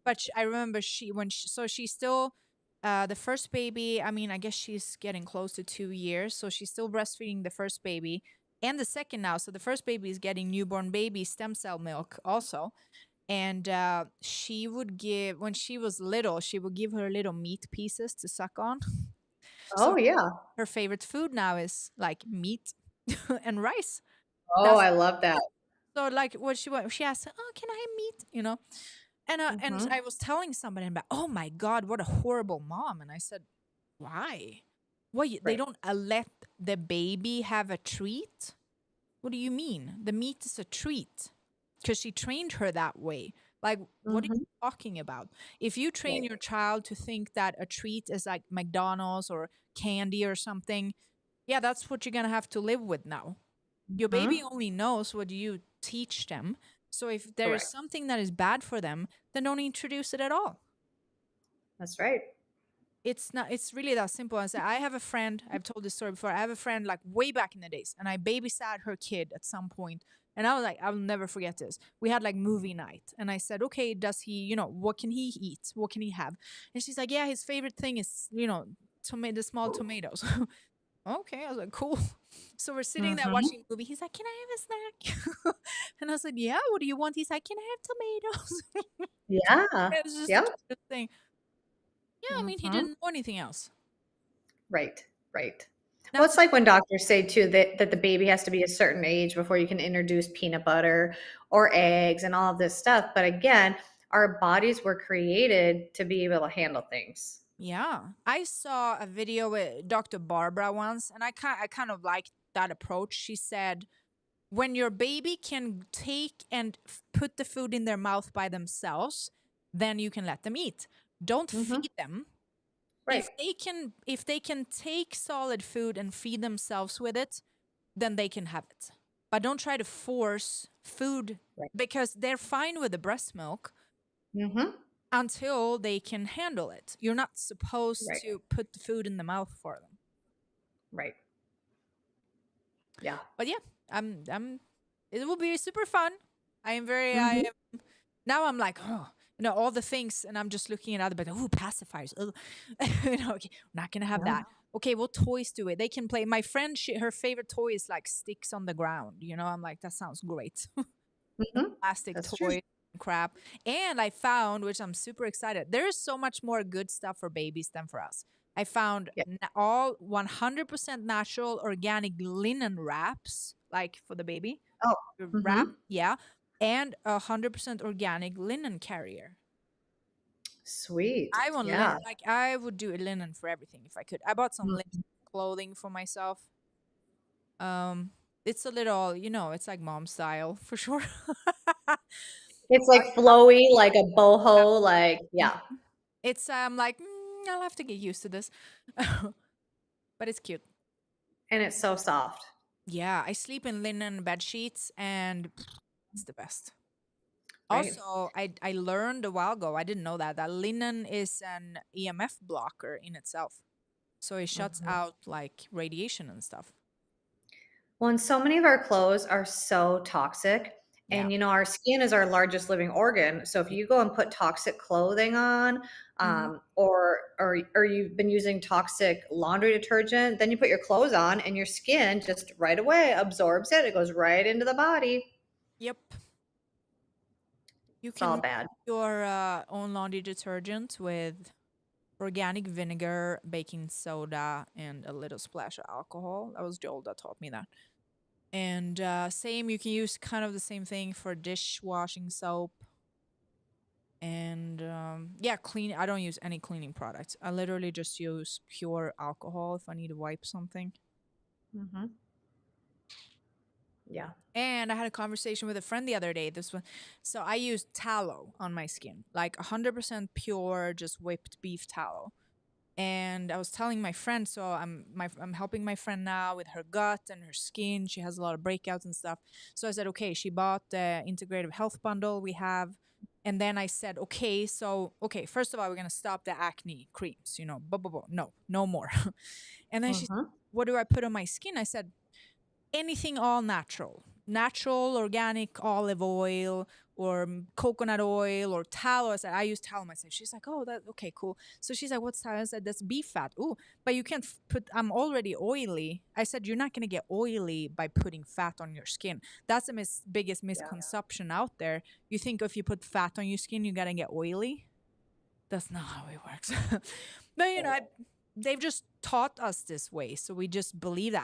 But I remember so she's still the first baby. I mean, I guess she's getting close to 2 years, so she's still breastfeeding the first baby and the second now. So the first baby is getting newborn baby stem cell milk also. And she would give, when she was little, she would give her little meat pieces to suck on. So Oh yeah. her favorite food now is like meat and rice. Oh, That's I love that. so like what she asked, "Oh, can I have meat?" You know, and Mhm. I was telling somebody about, "Oh my God, what a horrible mom!" And I said, "Why? What? They Right. don't let the baby have a treat? What do you mean? The meat is a treat because she trained her that way. Like, what are you Mhm. talking about? If you train Right. your child to think that a treat is like McDonald's or candy or something, yeah, that's what you're gonna have to live with now. Your baby Mhm. only knows what you teach them. So if there is Correct. something that is bad for them, then don't introduce it at all. That's right. It's not, it's really that simple. And I have a friend, I've told this story before. I have a friend like way back in the days, and I babysat her kid at some point. And I was like, I'll never forget this. We had like movie night, and I said, "Okay, does he, what can he eat? What can he have?" And she's like, "Yeah, his favorite thing is, the small tomatoes." Okay, I was like, "Cool." So we're sitting there Mhm. watching a movie. He's like, "Can I have a snack?" And I said, "Yeah, what do you want?" He's like, "Can I have tomatoes?" Yeah. It was just the Yep. cutest thing. Yeah, I mean, he Mhm. didn't know anything else. Right. Right. Well, That's it's like when doctors say too that the baby has to be a certain age before you can introduce peanut butter or eggs and all of this stuff. But again, our bodies were created to be able to handle things. Yeah, I saw a video with Dr. Barbara once, and I kind of liked that approach. She said, when your baby can take and put the food in their mouth by themselves, then you can let them eat. Don't Mhm. feed them. Right. If they can take solid food and feed themselves with it, then they can have it. But don't try to force food, Right. because they're fine with the breast milk Mhm. until they can handle it. You're not supposed Right. to put the food in the mouth for them. Right. Yeah. But yeah, I'm it will be super fun. I am very I Mhm. am now I'm like, oh, all the things, and I'm just looking at other, but oh, pacifiers. Ugh. Okay, we're not gonna have Yeah. that. Okay, what toys do it? They can play. My friend, her favorite toy is like sticks on the ground. I'm like, that sounds great. Mhm. Plastic That's true. toy crap. And I found, which I'm super excited, there is so much more good stuff for babies than for us. I found Yeah. all 100% natural organic linen wraps, like for the baby. Oh. Wrap, Mhm. yeah. And 100% organic linen carrier. Sweet. I want linen, Yeah. like I would do a linen for everything if I could. I bought some linen Mhm. clothing for myself. Um, it's a little, it's like mom style for sure. It's like flowy, like a boho, like yeah, Mhm. It's like, I'll have to get used to this. But it's cute. and it's so soft, Yeah, I sleep in linen bed sheets, and it's the best. right? Also, I learned a while ago, I didn't know that linen is an EMF blocker in itself. So it shuts Mhm. out like radiation and stuff. Well, and so many of our clothes are so toxic, Yeah. And our skin is our largest living organ. So if you go and put toxic clothing on, Mm-hmm. or you've been using toxic laundry detergent, then you put your clothes on and your skin just right away absorbs it. It goes right into the body. Yep. You It's all can make bad. your own laundry detergent with organic vinegar, baking soda, and a little splash of alcohol. That was Joel that taught me that. And same, you can use kind of the same thing for dishwashing soap. And yeah, clean. I don't use any cleaning products. I literally just use pure alcohol if I need to wipe something. Hmm. Yeah. And I had a conversation with a friend the other day. This one, so I use tallow on my skin, like 100% pure, just whipped beef tallow. And I was telling my friend, so I'm helping my friend now with her gut and her skin. She has a lot of breakouts and stuff. So I said, okay, she bought the integrative health bundle we have. And then I said, okay, so okay, first of all, we're gonna stop the acne creams, no, no more. And then she said, Hmm. what do I put on my skin? I said, anything all natural, organic olive oil or coconut oil or tallow. I said, I use tallow myself. She's like, oh, that okay, cool. So she's like, what's tallow? I said, that's beef fat. Oh, but you can't put, I'm already oily. I said, you're not going to get oily by putting fat on your skin. That's the biggest Yeah. misconception out there. You think if you put fat on your skin, you're going to get oily. That's not how it works. But they've just taught us this way, so we just believe that.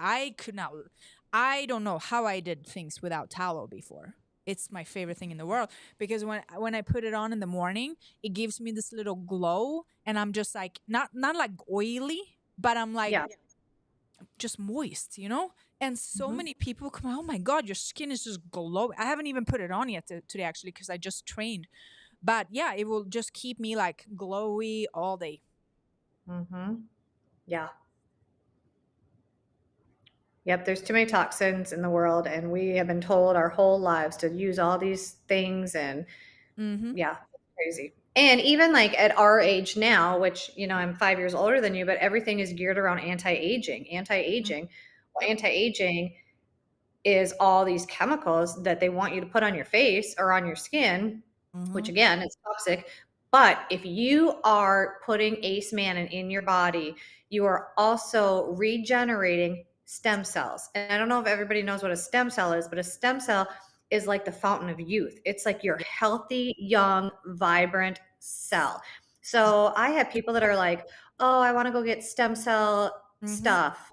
I don't know how I did things without tallow before. It's my favorite thing in the world because when I put it on in the morning, it gives me this little glow, and I'm just like not like oily, but I'm like Yeah. just moist. And so Hmm. many people come, oh my god, your skin is just glowing. I haven't even put it on yet today actually because I just trained, but yeah, it will just keep me like glowy all day. Hmm. Yeah. Yep, there's too many toxins in the world, and we have been told our whole lives to use all these things, and Mm-hmm. yeah, it's crazy. And even like at our age now, which I'm 5 years older than you, but everything is geared around anti-aging. Mm-hmm. Anti-aging. Well, Yep. anti-aging is all these chemicals that they want you to put on your face or on your skin, Mm-hmm. which again, it's toxic. But if you are putting Acemannan in your body, you are also regenerating stem cells. And I don't know if everybody knows what a stem cell is, but a stem cell is like the fountain of youth. It's like your Yep. healthy, young, vibrant cell. So I have people that are like, oh, I want to go get stem cell Mm-hmm. stuff.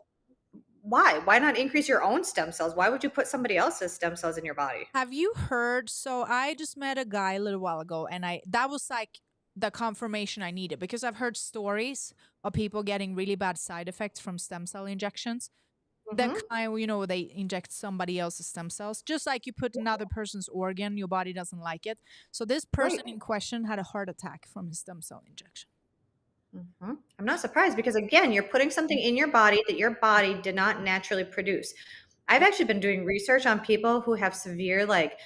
Why not increase your own stem cells? Why would you put somebody else's stem cells in your body? Have you heard? So I just met a guy a little while ago, and that was like the confirmation I needed because I've heard stories of people getting really bad side effects from stem cell injections. The Hmm. kind where they inject somebody else's stem cells, just like you put another person's organ, your body doesn't like it. So this Right. person in question had a heart attack from his stem cell injection. Hmm. I'm not surprised because again, you're putting something in your body that your body did not naturally produce. I've Yep. actually been doing research on people who have severe like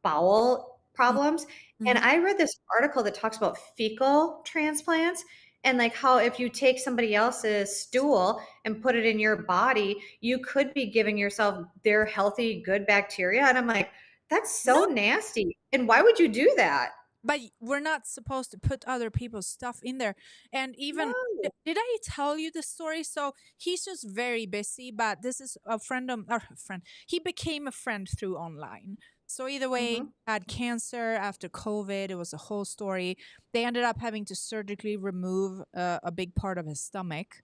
bowel problems, and Mm-hmm. I read this article that talks about fecal transplants and like how if you take somebody else's stool and put it in your body, you could be giving yourself their healthy, good bacteria. And I'm like, that's so No, nasty. And why would you do that? but we're not supposed to put other people's stuff in there. And even No. did I tell you the story? So he's just very busy, but this is a friend of or a friend. He became a friend through online. So either way, Hmm. had cancer after COVID. It was a whole story. They ended up having to surgically remove a big part of his stomach.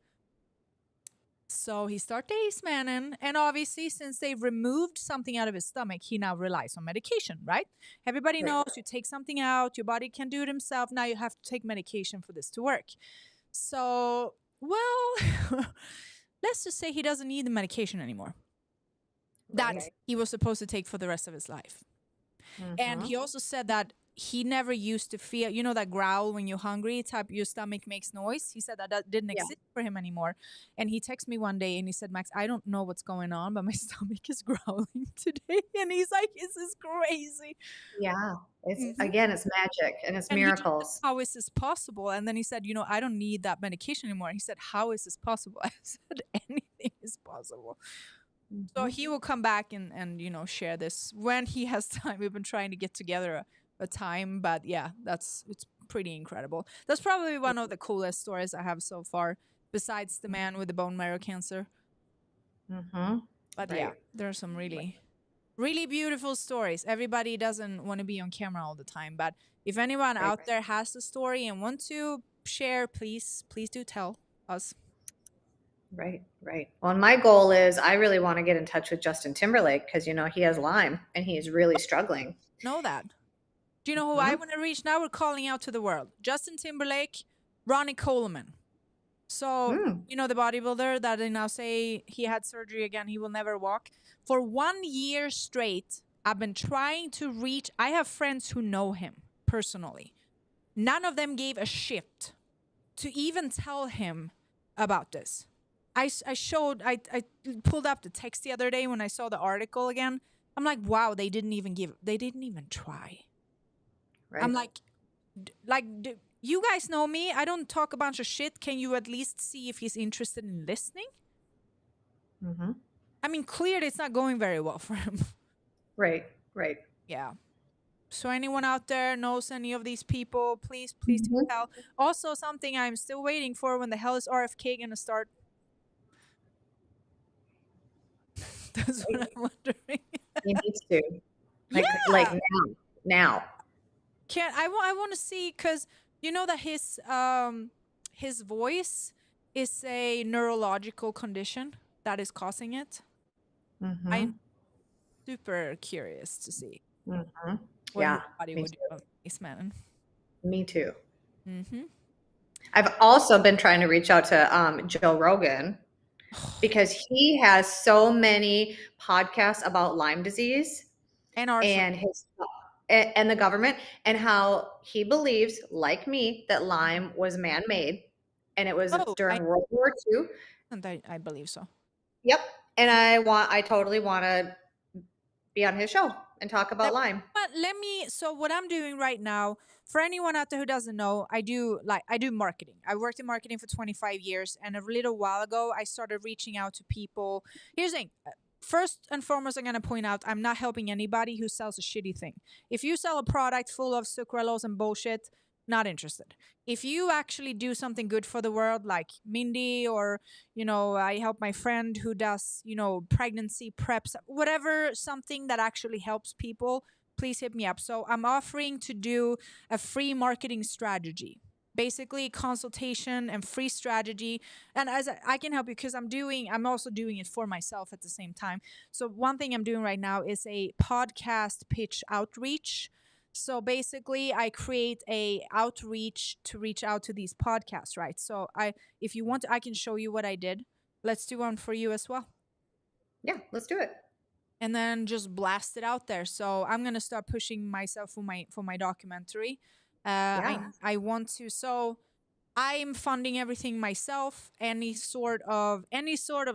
So he started Acemannan, and obviously, since they removed something out of his stomach, he now relies on medication, right? Everybody Right. knows you take something out, your body can do it himself. Now you have to take medication for this to work. So, well, let's just say he doesn't need the medication anymore that Right. he was supposed to take for the rest of his life. And Hmm. he also said that he never used to feel, that growl when you're hungry, type your stomach makes noise. He said that didn't Yeah. exist for him anymore. And he texted me one day and he said, Maaxx, I don't know what's going on, but my stomach is growling today. And he's like, this is crazy. Yeah. It's Hmm. again, it's magic and it's And he just said, miracles. how is this possible? And then he said, I don't need that medication anymore. He said, how is this possible? I said, anything is possible. So Mhm. he will come back and share this when he has time. We've been trying to get together a time, but yeah, it's pretty incredible. That's probably one of the coolest stories I have so far, besides the man with the bone marrow cancer. Mhm. But yeah, Right. there are some really beautiful stories. Everybody doesn't want to be on camera all the time, but if anyone Right. out there has a story and want to share, please do tell us. Right. Right. Well, and my goal is I really want to get in touch with Justin Timberlake because he has Lyme and he is really struggling. Know that. Do you know who I Mhm. want to reach now? We're calling out to the world. Justin Timberlake, Ronnie Coleman. So, Mm. the bodybuilder that they now say he had surgery again, he will never walk. For 1 year straight, I've been trying to reach. I have friends who know him personally. None of them gave a shit to even tell him about this. I pulled up the text the other day when I saw the article again. I'm like, wow, they didn't even try. I'm Right. like, you guys know me. I don't talk a bunch of shit. Can you at least see if he's interested in listening? Mhm. I mean, clearly it's not going very well for him. Right. Right. Yeah. So anyone out there knows any of these people, please do Mhm. tell. Also, something I'm still waiting for, when the hell is RFK gonna start? That's what Right. I'm wondering. He needs to like Yeah. now. Can I want to see, cuz you know that his voice is a neurological condition that is causing it. I'm Mhm. super curious to see Mhm. what his Yeah. body Me would do too. on Acemannan. Me too. Mm-hmm. I've also been trying to reach out to Joe Rogan because he has so many podcasts about Lyme disease And our and friend. his and the government and how he believes, like me, that Lyme was man-made and it was Oh, during World War II. I believe so. Yep. And I totally want to be on his show and talk about Let, Lyme. but let me. So what I'm doing right now, for anyone out there who doesn't know, I do marketing. I worked in marketing for 25 years, and a little while ago, I started reaching out to people. Here's the thing. First and foremost, I'm gonna point out I'm not helping anybody who sells a shitty thing. If you sell a product full of sucralose and bullshit, not interested. If you actually do something good for the world, like Mindy, or I help my friend who does pregnancy preps, whatever, something that actually helps people, please hit me up. So I'm offering to do a free marketing strategy, basically consultation and free strategy. And as I can help you, because I'm also doing it for myself at the same time. So one thing I'm doing right now is a podcast pitch outreach. So basically I create a outreach to reach out to these podcasts, right? So if you want, I can show you what I did. Let's do one for you as well. Yeah, let's do it. And then just blast it out there. So I'm gonna start pushing myself for my documentary. Yeah. I want to. So I'm funding everything myself. Any sort of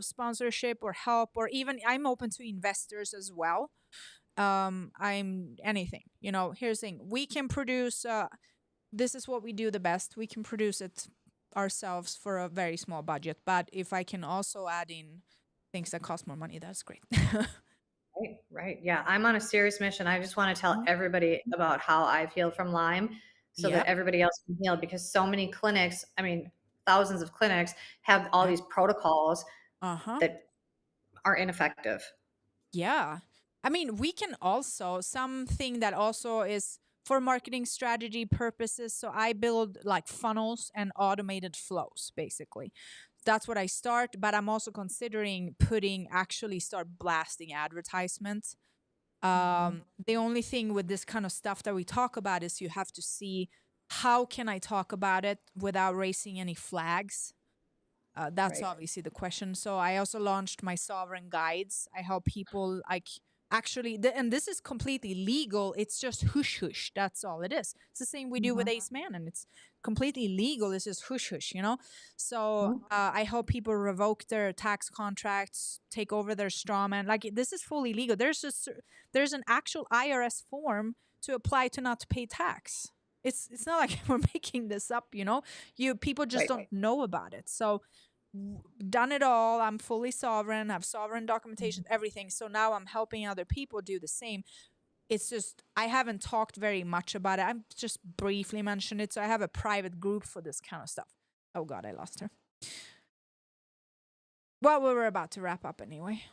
sponsorship or help, or even I'm open to investors as well. I'm anything. Here's the thing: we can produce. This is what we do the best. We can produce it ourselves for a very small budget. But if I can also add in things that cost more money, that's great. Right, right. Yeah, I'm on a serious mission. I just want to tell everybody about how I've healed from Lyme so that Yep. everybody else can heal because so many clinics, I mean, thousands of clinics have all Yep. these protocols Uh huh. that are ineffective. Yeah. I mean, we can also, something that also is for marketing strategy purposes. So I build like funnels and automated flows, basically. That's what I start, but I'm also considering actually start blasting advertisements. Mhm. The only thing with this kind of stuff that we talk about is you have to see how can I talk about it without raising any flags. That's Right. obviously the question. So I also launched my sovereign guides. I help people like actually, and this is completely legal. It's just hush hush. That's all it is. It's the same we do with Mhm. Acemannan, and it's completely legal. It's just hush hush. So Mhm. I help people revoke their tax contracts, take over their strawman. Like this is fully legal. There's an actual IRS form to apply to not to pay tax. It's not like we're making this up. You people just Right. don't know about it. So done it all. I'm fully sovereign, have sovereign documentation, everything. So now I'm helping other people do the same. It's just, I haven't talked very much about it. I've just briefly mentioned it. So I have a private group for this kind of stuff. Oh God, I lost her. Well, we were about to wrap up anyway.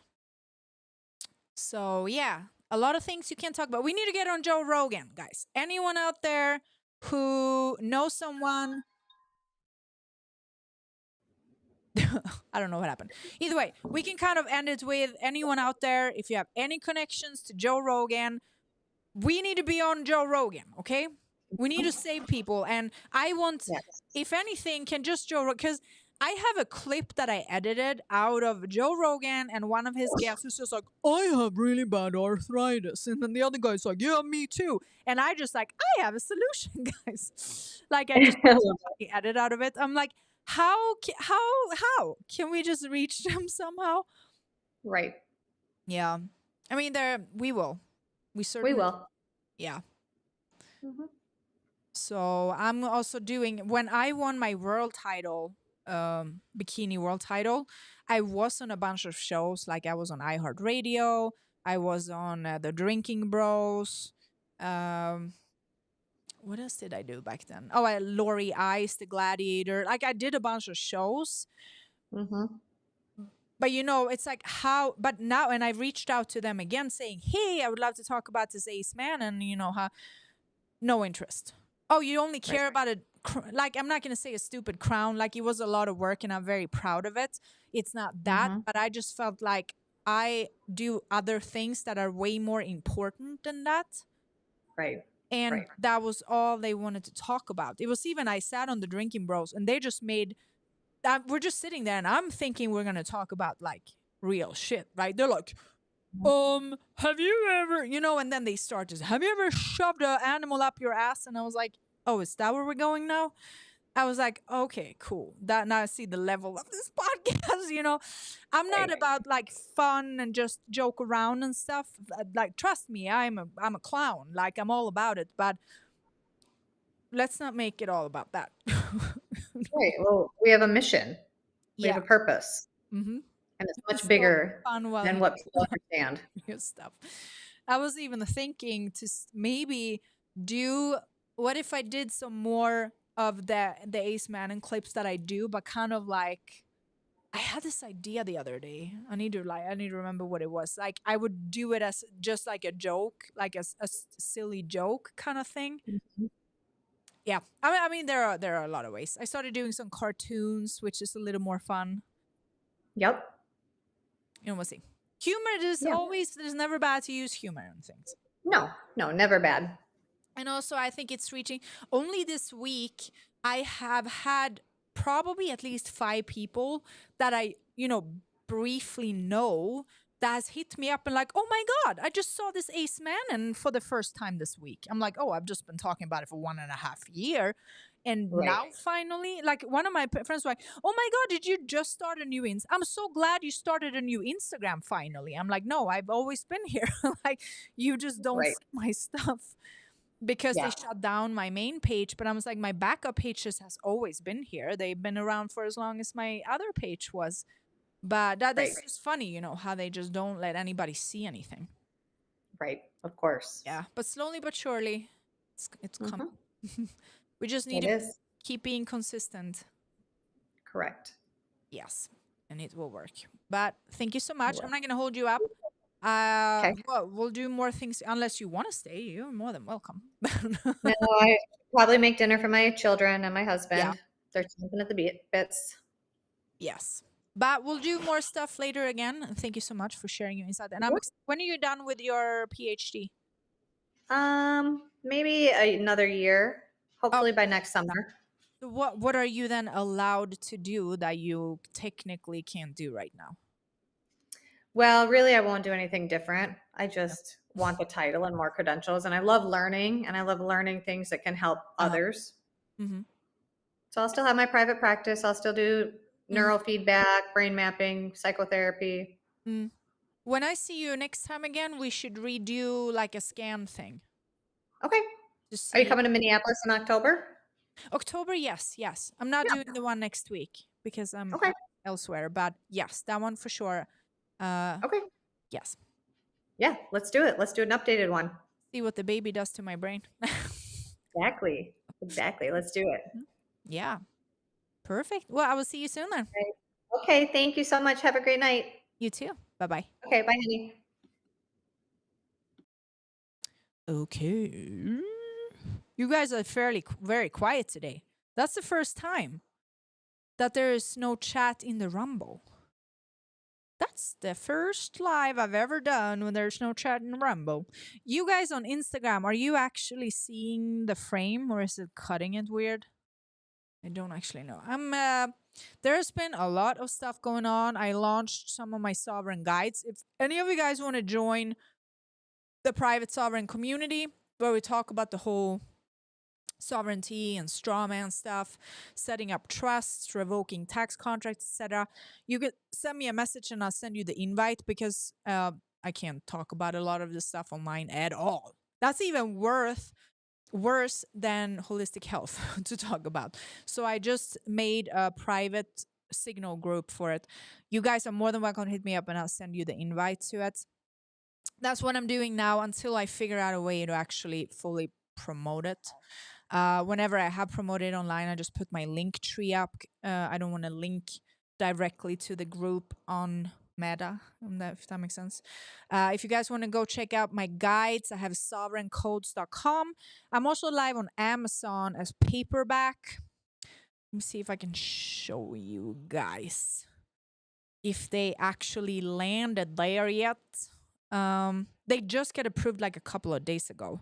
So yeah, a lot of things you can't talk about. We need to get on Joe Rogan, guys. Anyone out there who knows someone, I don't know what happened. Either way, we can kind of end it with anyone out there. If you have any connections to Joe Rogan, we need to be on Joe Rogan, okay? We need to save people. And I want, Yes. if anything, can just Joe Rogan, because I have a clip that I edited out of Joe Rogan, and one of his guests is just like, I have really bad arthritis. And then the other guy's like, yeah, me too. And I just like, I have a solution, guys. Like, I just edit out of it. I'm like, how can we just reach them somehow? Right. Yeah. I mean, we will. We We certainly will. Yeah. Mhm. So I'm also doing, when I won my world title, bikini world title, I was on a bunch of shows. Like I was on iHeartRadio, I was on the Drinking Bros. What else did I do back then? Oh, Lori Ice, the Gladiator. Like I did a bunch of shows. Mhm. But it's like how, but now, and I reached out to them again saying, hey, I would love to talk about this Acemannan, how, no interest. Oh, you only Right. care about it. Like, I'm not going to say a stupid crown. Like, it was a lot of work and I'm very proud of it. It's not that, Mhm. but I just felt like I do other things that are way more important than that. Right. And Right. that was all they wanted to talk about. It was even, I sat on the Drinking Bros and they just made, we're just sitting there and I'm thinking we're going to talk about like real shit, right? They're like, have you ever, and then they started, have you ever shoved an animal up your ass? And I was like, oh, is that where we're going now? I was like, okay, cool. That now I see the level of this podcast. I'm not Right. about like fun and just joke around and stuff. Like, trust me, I'm a clown. Like, I'm all about it. But let's not make it all about that. Right. Well, we have a mission. We have Yeah. a purpose, Mm-hmm. and it's much So bigger fun while than what people understand. your stuff. I was even thinking to maybe do, what if I did some more of the Acemannan clips that I do, but kind of like, I had this idea the other day. I need to remember what it was. Like I would do it as just like a joke, like a silly joke kind of thing. Mhm. Yeah, I mean there are a lot of ways. I started doing some cartoons, which is a little more fun. Yep. We'll see. Humor is Yeah. always, there's never bad to use humor on things. No. No. Never bad. And also, I think it's reaching, only this week, I have had probably at least 5 people that I, briefly know that has hit me up and like, oh my God, I just saw this Acemannan for the first time this week. I'm like, oh, I've just been talking about it for 1.5 year. And Right. now finally, like one of my friends was like, oh my God, did you just start a new I'm so glad you started a new Instagram finally. I'm like, no, I've always been here. Like, you just don't Right. see my stuff because they Yeah. shut down my main page. But I was like, my backup pages has always been here. They've been around for as long as my other page was. But that's Right. just funny, how they just don't let anybody see anything. Right. Of course. Yeah, but slowly but surely, it's coming. Mhm. We just need It to is. keep being consistent. Correct. Yes, and it will work. But thank you so It much. will. I'm not going to hold you up. Okay. Well, we'll do more things unless you want to stay. You're more than welcome. Now I probably make dinner for my children and my Yeah. husband. They're chomping at the bits. Yes. But we'll do more stuff later again. And thank you so much for sharing your insight. And when are you done with your PhD? Maybe another year. Oh, Hopefully by next summer. so what are you then allowed to do that you technically can't do right now? Well, really, I won't do anything different. I just want the title and more credentials. And I love learning, and I love learning things that can help Uh-huh. others. Mm-hmm. So I'll still have my private practice. I'll still do neurofeedback, brain mapping, psychotherapy. Mm-hmm. When I see you next time again, we should redo like a scan thing Okay. to Are you see. coming to Minneapolis in October? October, yes. I'm not Yeah. doing the one next week because I'm Okay. elsewhere. But yes, that one for sure. Okay. Yes. Yeah, let's do it. Let's do an updated one. See what the baby does to my brain. Exactly. Exactly. Let's do it. Yeah. Perfect. Well, I will see you soon then. Okay. Thank you so much. Have a great night. You too. Bye-bye. Okay. Bye, honey. Okay. You guys are very quiet today. That's the first time that there is no chat in the Rumble. That's the first live I've ever done when there's no chat in the Rumble. You guys on Instagram, are you actually seeing the frame or is it cutting it weird? I don't actually know. There's been a lot of stuff going on. I launched some of my sovereign guides. If any of you guys want to join the private sovereign community where we talk about the whole sovereignty and strawman stuff, setting up trusts, revoking tax contracts, etc., you could send me a message and I'll send you the invite because I can't talk about a lot of this stuff online at all. That's even worse than holistic health to talk about. So I just made a private signal group for it. You guys are more than welcome to hit me up and I'll send you the invite to it. That's what I'm doing now until I figure out a way to actually fully promote it. Whenever I have promoted online, I just put my link tree up. I don't want to link directly to the group on Meta, if that makes sense. If you guys want to go check out my guides, I have sovereigncodes.com. I'm also live on Amazon as paperback. Let me see if I can show you guys if they actually landed there yet. They just got approved like a couple of days ago.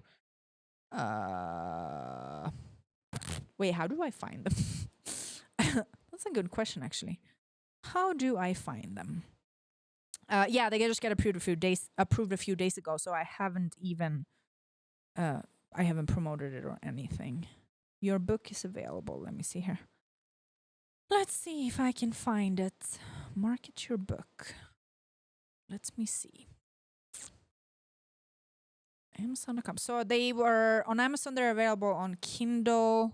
Wait, how do I find them? That's a good question, actually. How do I find them? Yeah, they just got approved a few days ago, so I haven't even I haven't promoted it or anything. Your book is available. Let me see here. Let's see if I can find it. Market your book. Let me see. Amazon.com. So they were on Amazon. They're available on Kindle.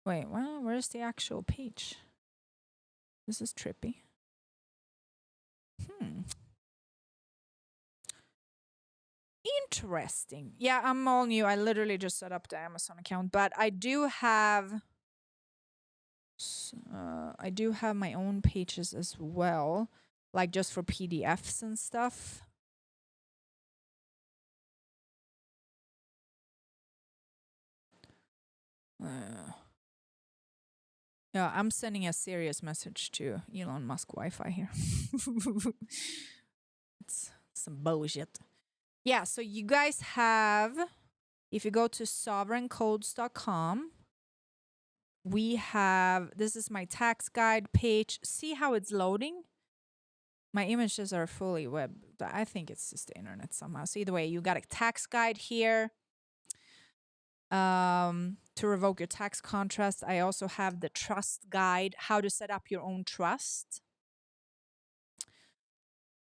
Wait, well, where's the actual page? This is trippy. Interesting. Yeah, I'm all new. I literally just set up the Amazon account, but I do have my own pages as well, like just for PDFs and stuff. Yeah, I'm sending a serious message to Elon Musk Wi-Fi here. It's some bullshit. Yeah, so you guys have, if you go to sovereigncodes.com, we have, this is my tax guide page. See how it's loading? My images are fully web. I think it's just the internet somehow. So either way, you got a tax guide here. To revoke your tax contract. I also have the trust guide, how to set up your own trust.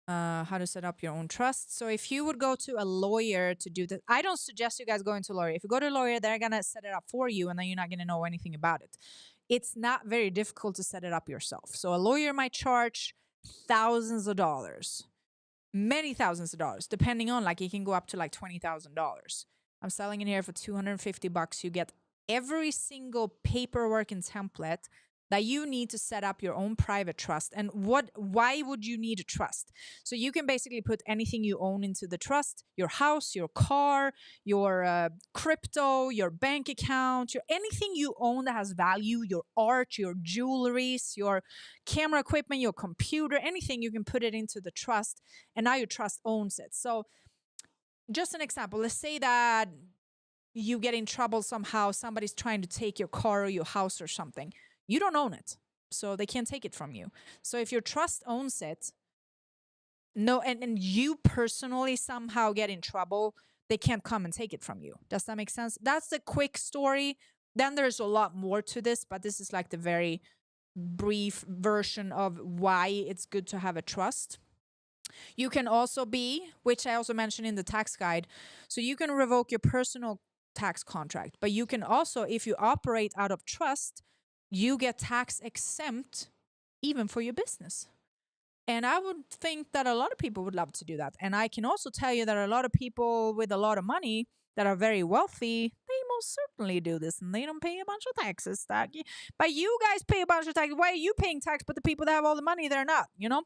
So if you would go to a lawyer to do that, I don't suggest you guys going to a lawyer. If you go to a lawyer, they're going to set it up for you and then you're not going to know anything about it. It's not very difficult to set it up yourself. So a lawyer might charge thousands of dollars, many thousands of dollars, depending on, like, it can go up to like $20,000. I'm selling it here for $250. You get every single paperwork and template that you need to set up your own private trust. And why would you need a trust? So you can basically put anything you own into the trust: your house, your car, your crypto, your bank account, anything you own that has value, your art, your jewelries, your camera equipment, your computer, anything, you can put it into the trust, and now your trust owns it. So just an example, let's say that you get in trouble somehow, somebody's trying to take your car or your house or something. You don't own it, so they can't take it from you. So if your trust owns it, and you personally somehow get in trouble, they can't come and take it from you. Does that make sense? That's the quick story. Then there's a lot more to this, but this is like the very brief version of why it's good to have a trust. You can also which I also mentioned in the tax guide, so you can revoke your personal tax contract, but you can also, if you operate out of trust, you get tax exempt even for your business. And I would think that a lot of people would love to do that. And I can also tell you that a lot of people with a lot of money that are very wealthy, they most certainly do this, and they don't pay a bunch of taxes. But you guys pay a bunch of taxes. Why are you paying tax, but the people that have all the money, they're not, you know?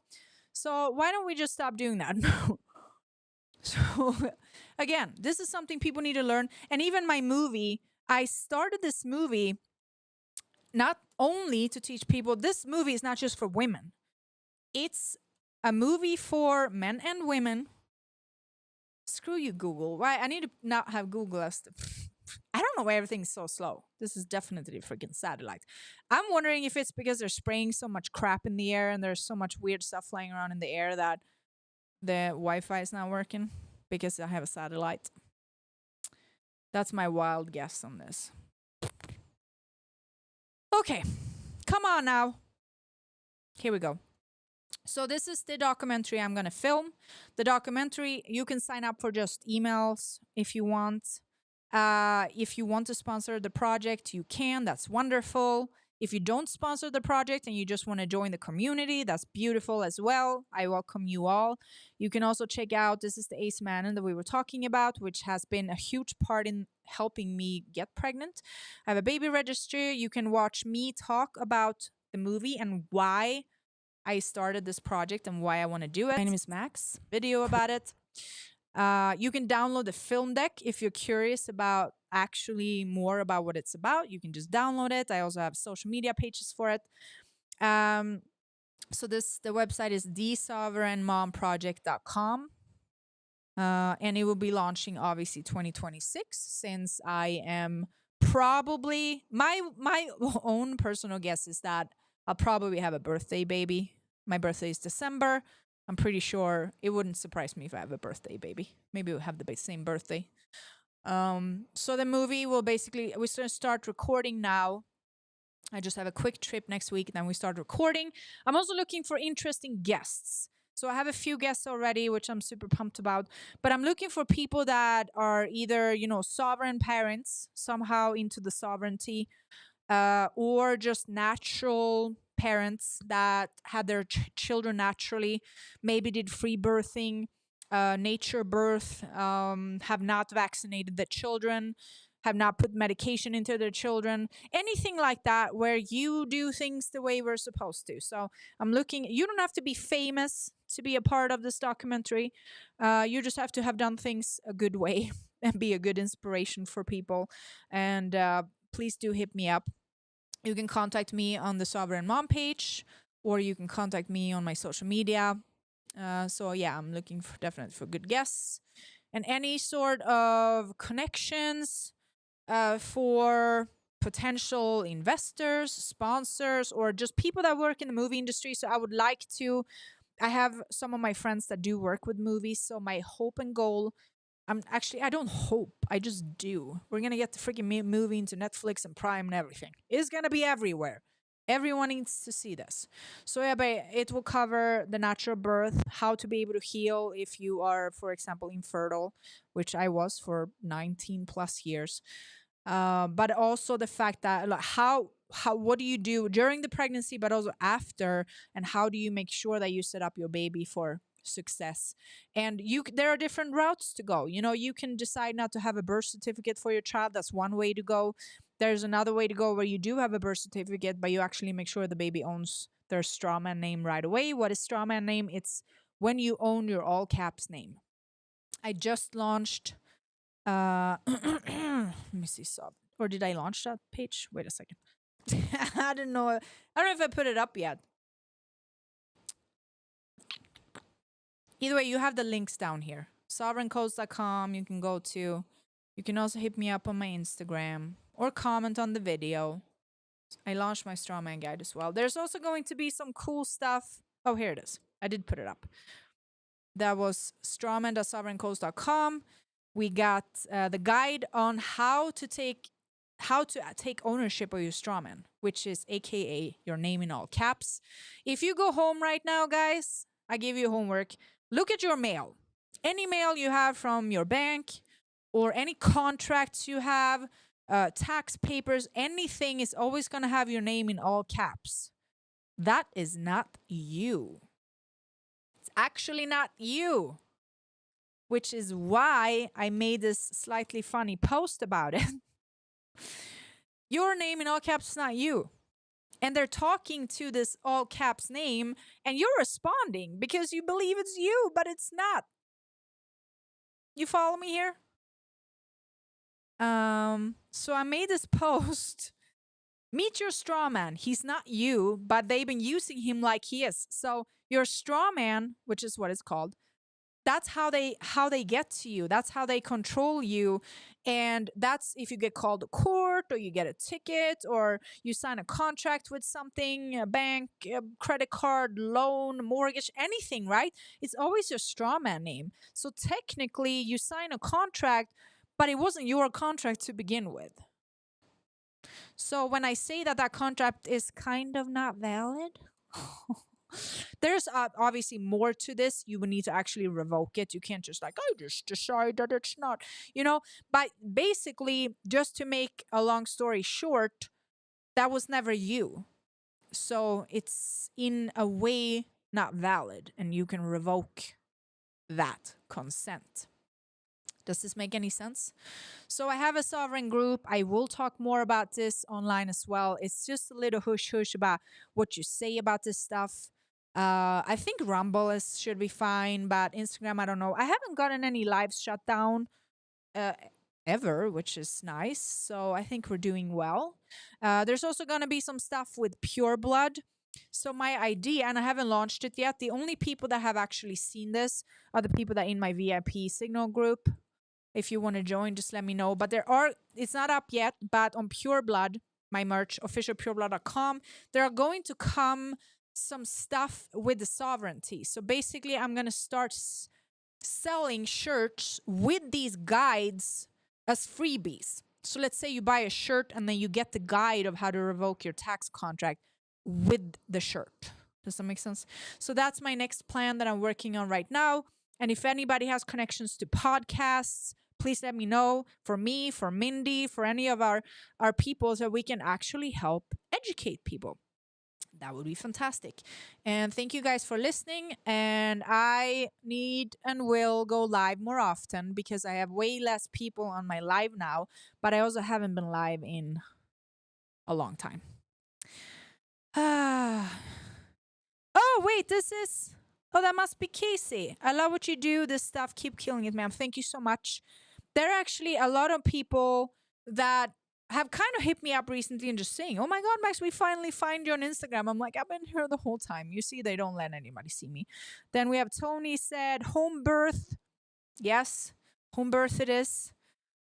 So why don't we just stop doing that? So again, this is something people need to learn. And even my movie, I started this movie not only to teach people, this movie is not just for women. It's a movie for men and women. Screw you, Google. Why? I need to not have Google as the... I don't know why everything's so slow. This is definitely a freaking satellite. I'm wondering if it's because they're spraying so much crap in the air and there's so much weird stuff flying around in the air that the Wi-Fi is not working because I have a satellite. That's my wild guess on this. Okay, come on now. Here we go. So this is the documentary I'm going to film. The documentary, you can sign up for just emails if you want. If you want to sponsor the project, you can. That's wonderful. If you don't sponsor the project and you just want to join the community, that's beautiful as well. I welcome you all. You can also check out, this is the Acemannan that we were talking about, which has been a huge part in helping me get pregnant. I have a baby registry. You can watch me talk about the movie and why I started this project and why I want to do it. My name is Maaxx. Video about it. You can download the film deck if you're curious about actually more about what it's about. You can just download it. I also have social media pages for it. So the website is thesovereignmomproject.com. And it will be launching obviously 2026, since I am probably, my own personal guess is that I'll probably have a birthday baby. My birthday is December. I'm pretty sure it wouldn't surprise me if I have a birthday baby. Maybe we'll have the same birthday. So the movie will basically, we're going to start recording now. I just have a quick trip next week, and then we start recording. I'm also looking for interesting guests. So I have a few guests already, which I'm super pumped about. But I'm looking for people that are either, sovereign parents, somehow into the sovereignty, or just natural parents that had their children naturally, maybe did free birthing, nature birth, have not vaccinated the children, have not put medication into their children, anything like that, where you do things the way we're supposed to. So I'm looking, you don't have to be famous to be a part of this documentary. You just have to have done things a good way and be a good inspiration for people. And please do hit me up. You can contact me on the Sovereign Mom page, or you can contact me on my social media. So yeah, I'm looking for definitely for good guests and any sort of connections for potential investors, sponsors, or just people that work in the movie industry. So I have some of my friends that do work with movies. So my hope and goal, I don't hope, I just do. We're going to get the freaking movie into Netflix and Prime and everything. It's going to be everywhere. Everyone needs to see this. So yeah, but it will cover the natural birth, how to be able to heal if you are, for example, infertile, which I was for 19 plus years. But also the fact that what do you do during the pregnancy, but also after, and how do you make sure that you set up your baby for success? And there are different routes to go. You can decide not to have a birth certificate for your child. That's one way to go. There's another way to go where you do have a birth certificate, but you actually make sure the baby owns their Strawman name right away. What is Strawman name? It's when you own your all caps name. I just launched let me see, or did I launch that page? Wait a second. I don't know if I put it up yet. Either way, you have the links down here. sovereigncodes.com, you can go to. You can also hit me up on my Instagram or comment on the video. I launched my Strawman guide as well. There's also going to be some cool stuff. Oh, here it is. I did put it up. That was strawman.sovereigncodes.com. We got the guide on how to take ownership of your Strawman, which is AKA your name in all caps. If you go home right now, guys, I give you homework. Look at your mail. Any mail you have from your bank or any contracts you have, tax papers, anything is always going to have your name in all caps. That is not you. It's actually not you, which is why I made this slightly funny post about it. Your name in all caps is not you. And they're talking to this all caps name, and you're responding because you believe it's you, but it's not. You follow me here? So I made this post. Meet your strawman. He's not you, but they've been using him like he is. So your strawman, which is what it's called, that's how they get to you. That's how they control you. And that's if you get called to court, or you get a ticket, or you sign a contract with something, a bank, a credit card, loan, mortgage, anything, right? It's always your strawman name. So technically you sign a contract, but it wasn't your contract to begin with. So when I say that that contract is kind of not valid, there's obviously more to this. You would need to actually revoke it. You can't just like, I just decide that it's not, you know. But basically, just to make a long story short, that was never you. So it's in a way not valid, and you can revoke that consent. Does this make any sense? So I have a sovereign group. I will talk more about this online as well. It's just a little hush hush about what you say about this stuff. I think Rumble should be fine, but Instagram, I don't know. I haven't gotten any lives shut down uh, ever, which is nice. So I think we're doing well. There's also going to be some stuff with Pure Blood. So my idea, and I haven't launched it yet. The only people that have actually seen this are the people that are in my VIP Signal group. If you want to join, just let me know. But it's not up yet, but on Pure Blood, my merch, officialpureblood.com, there are going to come some stuff with the sovereignty. So basically, I'm going to start selling shirts with these guides as freebies. So let's say you buy a shirt and then you get the guide of how to revoke your tax contract with the shirt. Does that make sense? So that's my next plan that I'm working on right now. And if anybody has connections to podcasts, please let me know. For me, for Mindy, for any of our people, so we can actually help educate people. That would be fantastic. And thank you guys for listening. And I need and will go live more often because I have way less people on my live now, but I also haven't been live in a long time. Oh, wait, that must be Casey. I love what you do. This stuff, keep killing it, ma'am. Thank you so much. There are actually a lot of people that have kind of hit me up recently and just saying, oh my God, Maaxx, we finally find you on Instagram. I'm like, I've been here the whole time. You see, they don't let anybody see me. Then we have Tony said, home birth. Yes, home birth it is.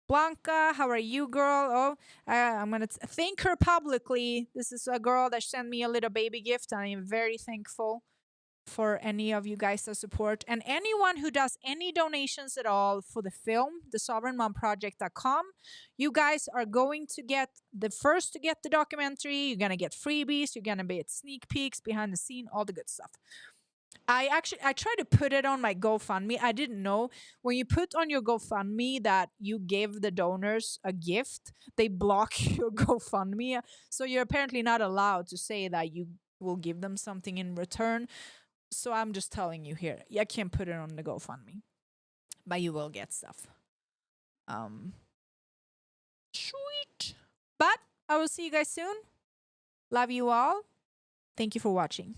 Blanca, how are you, girl? Oh, I'm going to thank her publicly. This is a girl that sent me a little baby gift. I am very thankful for any of you guys that support, and anyone who does any donations at all for the film, thesovereignmomproject.com. You guys are going to get the first to get the documentary. You're going to get freebies. You're going to get sneak peeks, behind the scene, all the good stuff. I tried to put it on my GoFundMe. I didn't know when you put on your GoFundMe that you give the donors a gift, they block your GoFundMe. So you're apparently not allowed to say that you will give them something in return. So I'm just telling you here. I can't put it on the GoFundMe, but you will get stuff. Sweet. But I will see you guys soon. Love you all. Thank you for watching.